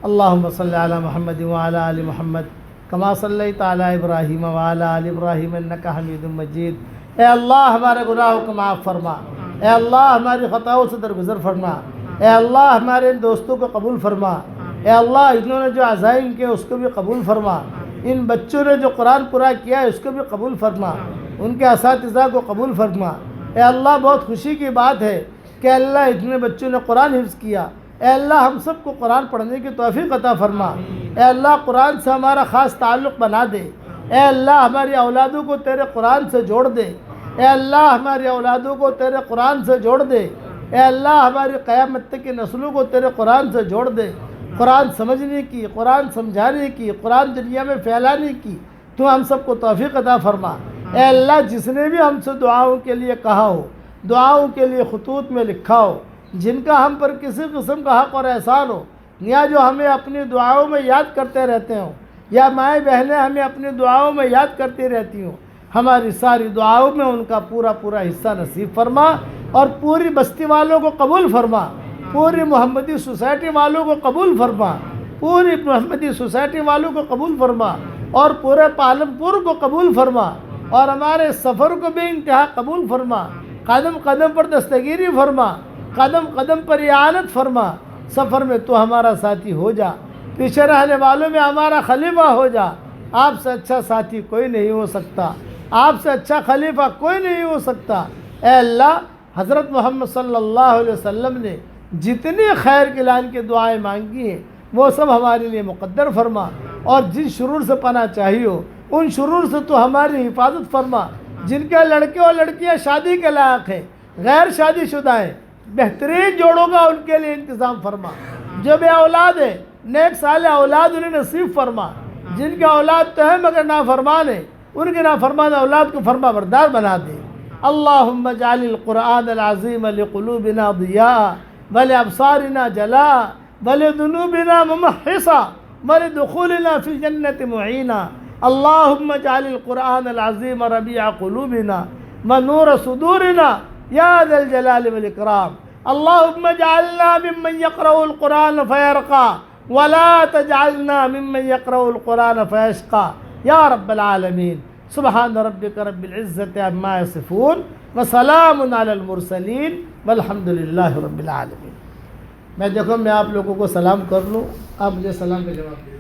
Speaker 1: اللہم صلی علی محمد وعلی آل محمد کما صلیت علی ابراہیم وعلی آل ابراہیم انک حمید مجید۔ اے اللہ ہمارے گناہوں کو معاف فرما، اے اللہ ہماری خطاؤں سے درگزر فرما، اے اللہ ہمارے ان دوستوں کو قبول فرما، اے اللہ انہوں نے جو عزائم کیے اس کو بھی قبول فرما، ان بچوں نے جو قرآن پورا کیا ہے اس کو بھی قبول فرما، ان کے اساتذہ کو قبول فرما۔ اے اللہ بہت خوشی کی بات ہے کہ اللہ اتنے بچوں نے قرآن حفظ کیا، اے اللہ ہم سب کو قرآن پڑھنے کی توفیق عطا فرما، اے اللہ قرآن سے ہمارا خاص تعلق بنا دے، اے اللہ ہماری اولادوں کو تیرے قرآن سے جوڑ دے، اے اللہ ہماری اولادوں کو تیرے قرآن سے جوڑ دے، اے اللہ ہماری قیامت تک کی نسلوں کو تیرے قرآن سے جوڑ دے۔ قرآن سمجھنے کی، قرآن سمجھانے کی، قرآن دنیا میں پھیلانے کی تو ہم سب کو توفیق عطا فرما۔ اے اللہ جس نے بھی ہم سے دعاؤں کے لیے کہا ہو، دعاؤں کے لیے خطوط میں لکھا ہو، جن کا ہم پر کسی قسم کا حق اور احسان ہو، یا جو ہمیں اپنی دعاؤں میں یاد کرتے رہتے ہوں، یا مائیں بہنیں ہمیں اپنی دعاؤں میں یاد کرتی رہتی ہوں، ہماری ساری دعاؤں میں ان کا پورا حصہ نصیب فرما، اور پوری بستی والوں کو قبول فرما، پوری محمدی سوسائٹی والوں کو قبول فرما، پوری محمدی سوسائٹی والوں کو قبول فرما، اور پورے پالنپور کو قبول فرما، اور ہمارے سفر کو بے انتہا قبول فرما، قدم قدم پر دستگیری فرما، قدم قدم پر اعانت فرما، سفر میں تو ہمارا ساتھی ہو جا، پیچھے رہنے والوں میں ہمارا خلیفہ ہو جا۔ آپ سے اچھا ساتھی کوئی نہیں ہو سکتا، آپ سے اچھا خلیفہ کوئی نہیں ہو سکتا۔ اے اللہ حضرت محمد صلی اللہ علیہ وسلم نے جتنی خیر کے لائن کی دعائیں مانگی ہیں وہ سب ہمارے لیے مقدر فرما، اور جن شرور سے پناہ چاہیے ہو ان شرور سے تو ہماری حفاظت فرما۔ جن کے لڑکے اور لڑکیاں شادی کے لائق ہیں، غیر شادی شدہ ہیں، بہترین جوڑوں کا ان کے لیے انتظام فرما۔ جو بے اولاد ہے نیک صالح اولاد انہیں نصیب فرما۔ جن کے اولاد تو ہے مگر نافرمان ہے، ان کے نافرمان اولاد کو فرما بردار بنا دے۔ اللہم اجعل القرآن العظیم لقلوبنا ضیاء ولابصارنا جلاء ولذنوبنا ممحصا ولدخولنا فی الجنة معینا۔ اللہم اجعل القرآن العظیم ربیع قلوبنا ونور صدورنا یا ذا الجلال والاکرام۔ اللہم اجعلنا ممن یقرأ القرآن فیرقى ولا تجعلنا ممن یقرأ القرآن فیشقى یا رب العالمین۔ سبحان ربک رب العزت عما یصفون وسلام علی المرسلین والحمد للہ رب العالمین۔ میں دیکھو میں آپ لوگوں کو سلام کر لوں، آپ مجھے سلام کا جواب دیں۔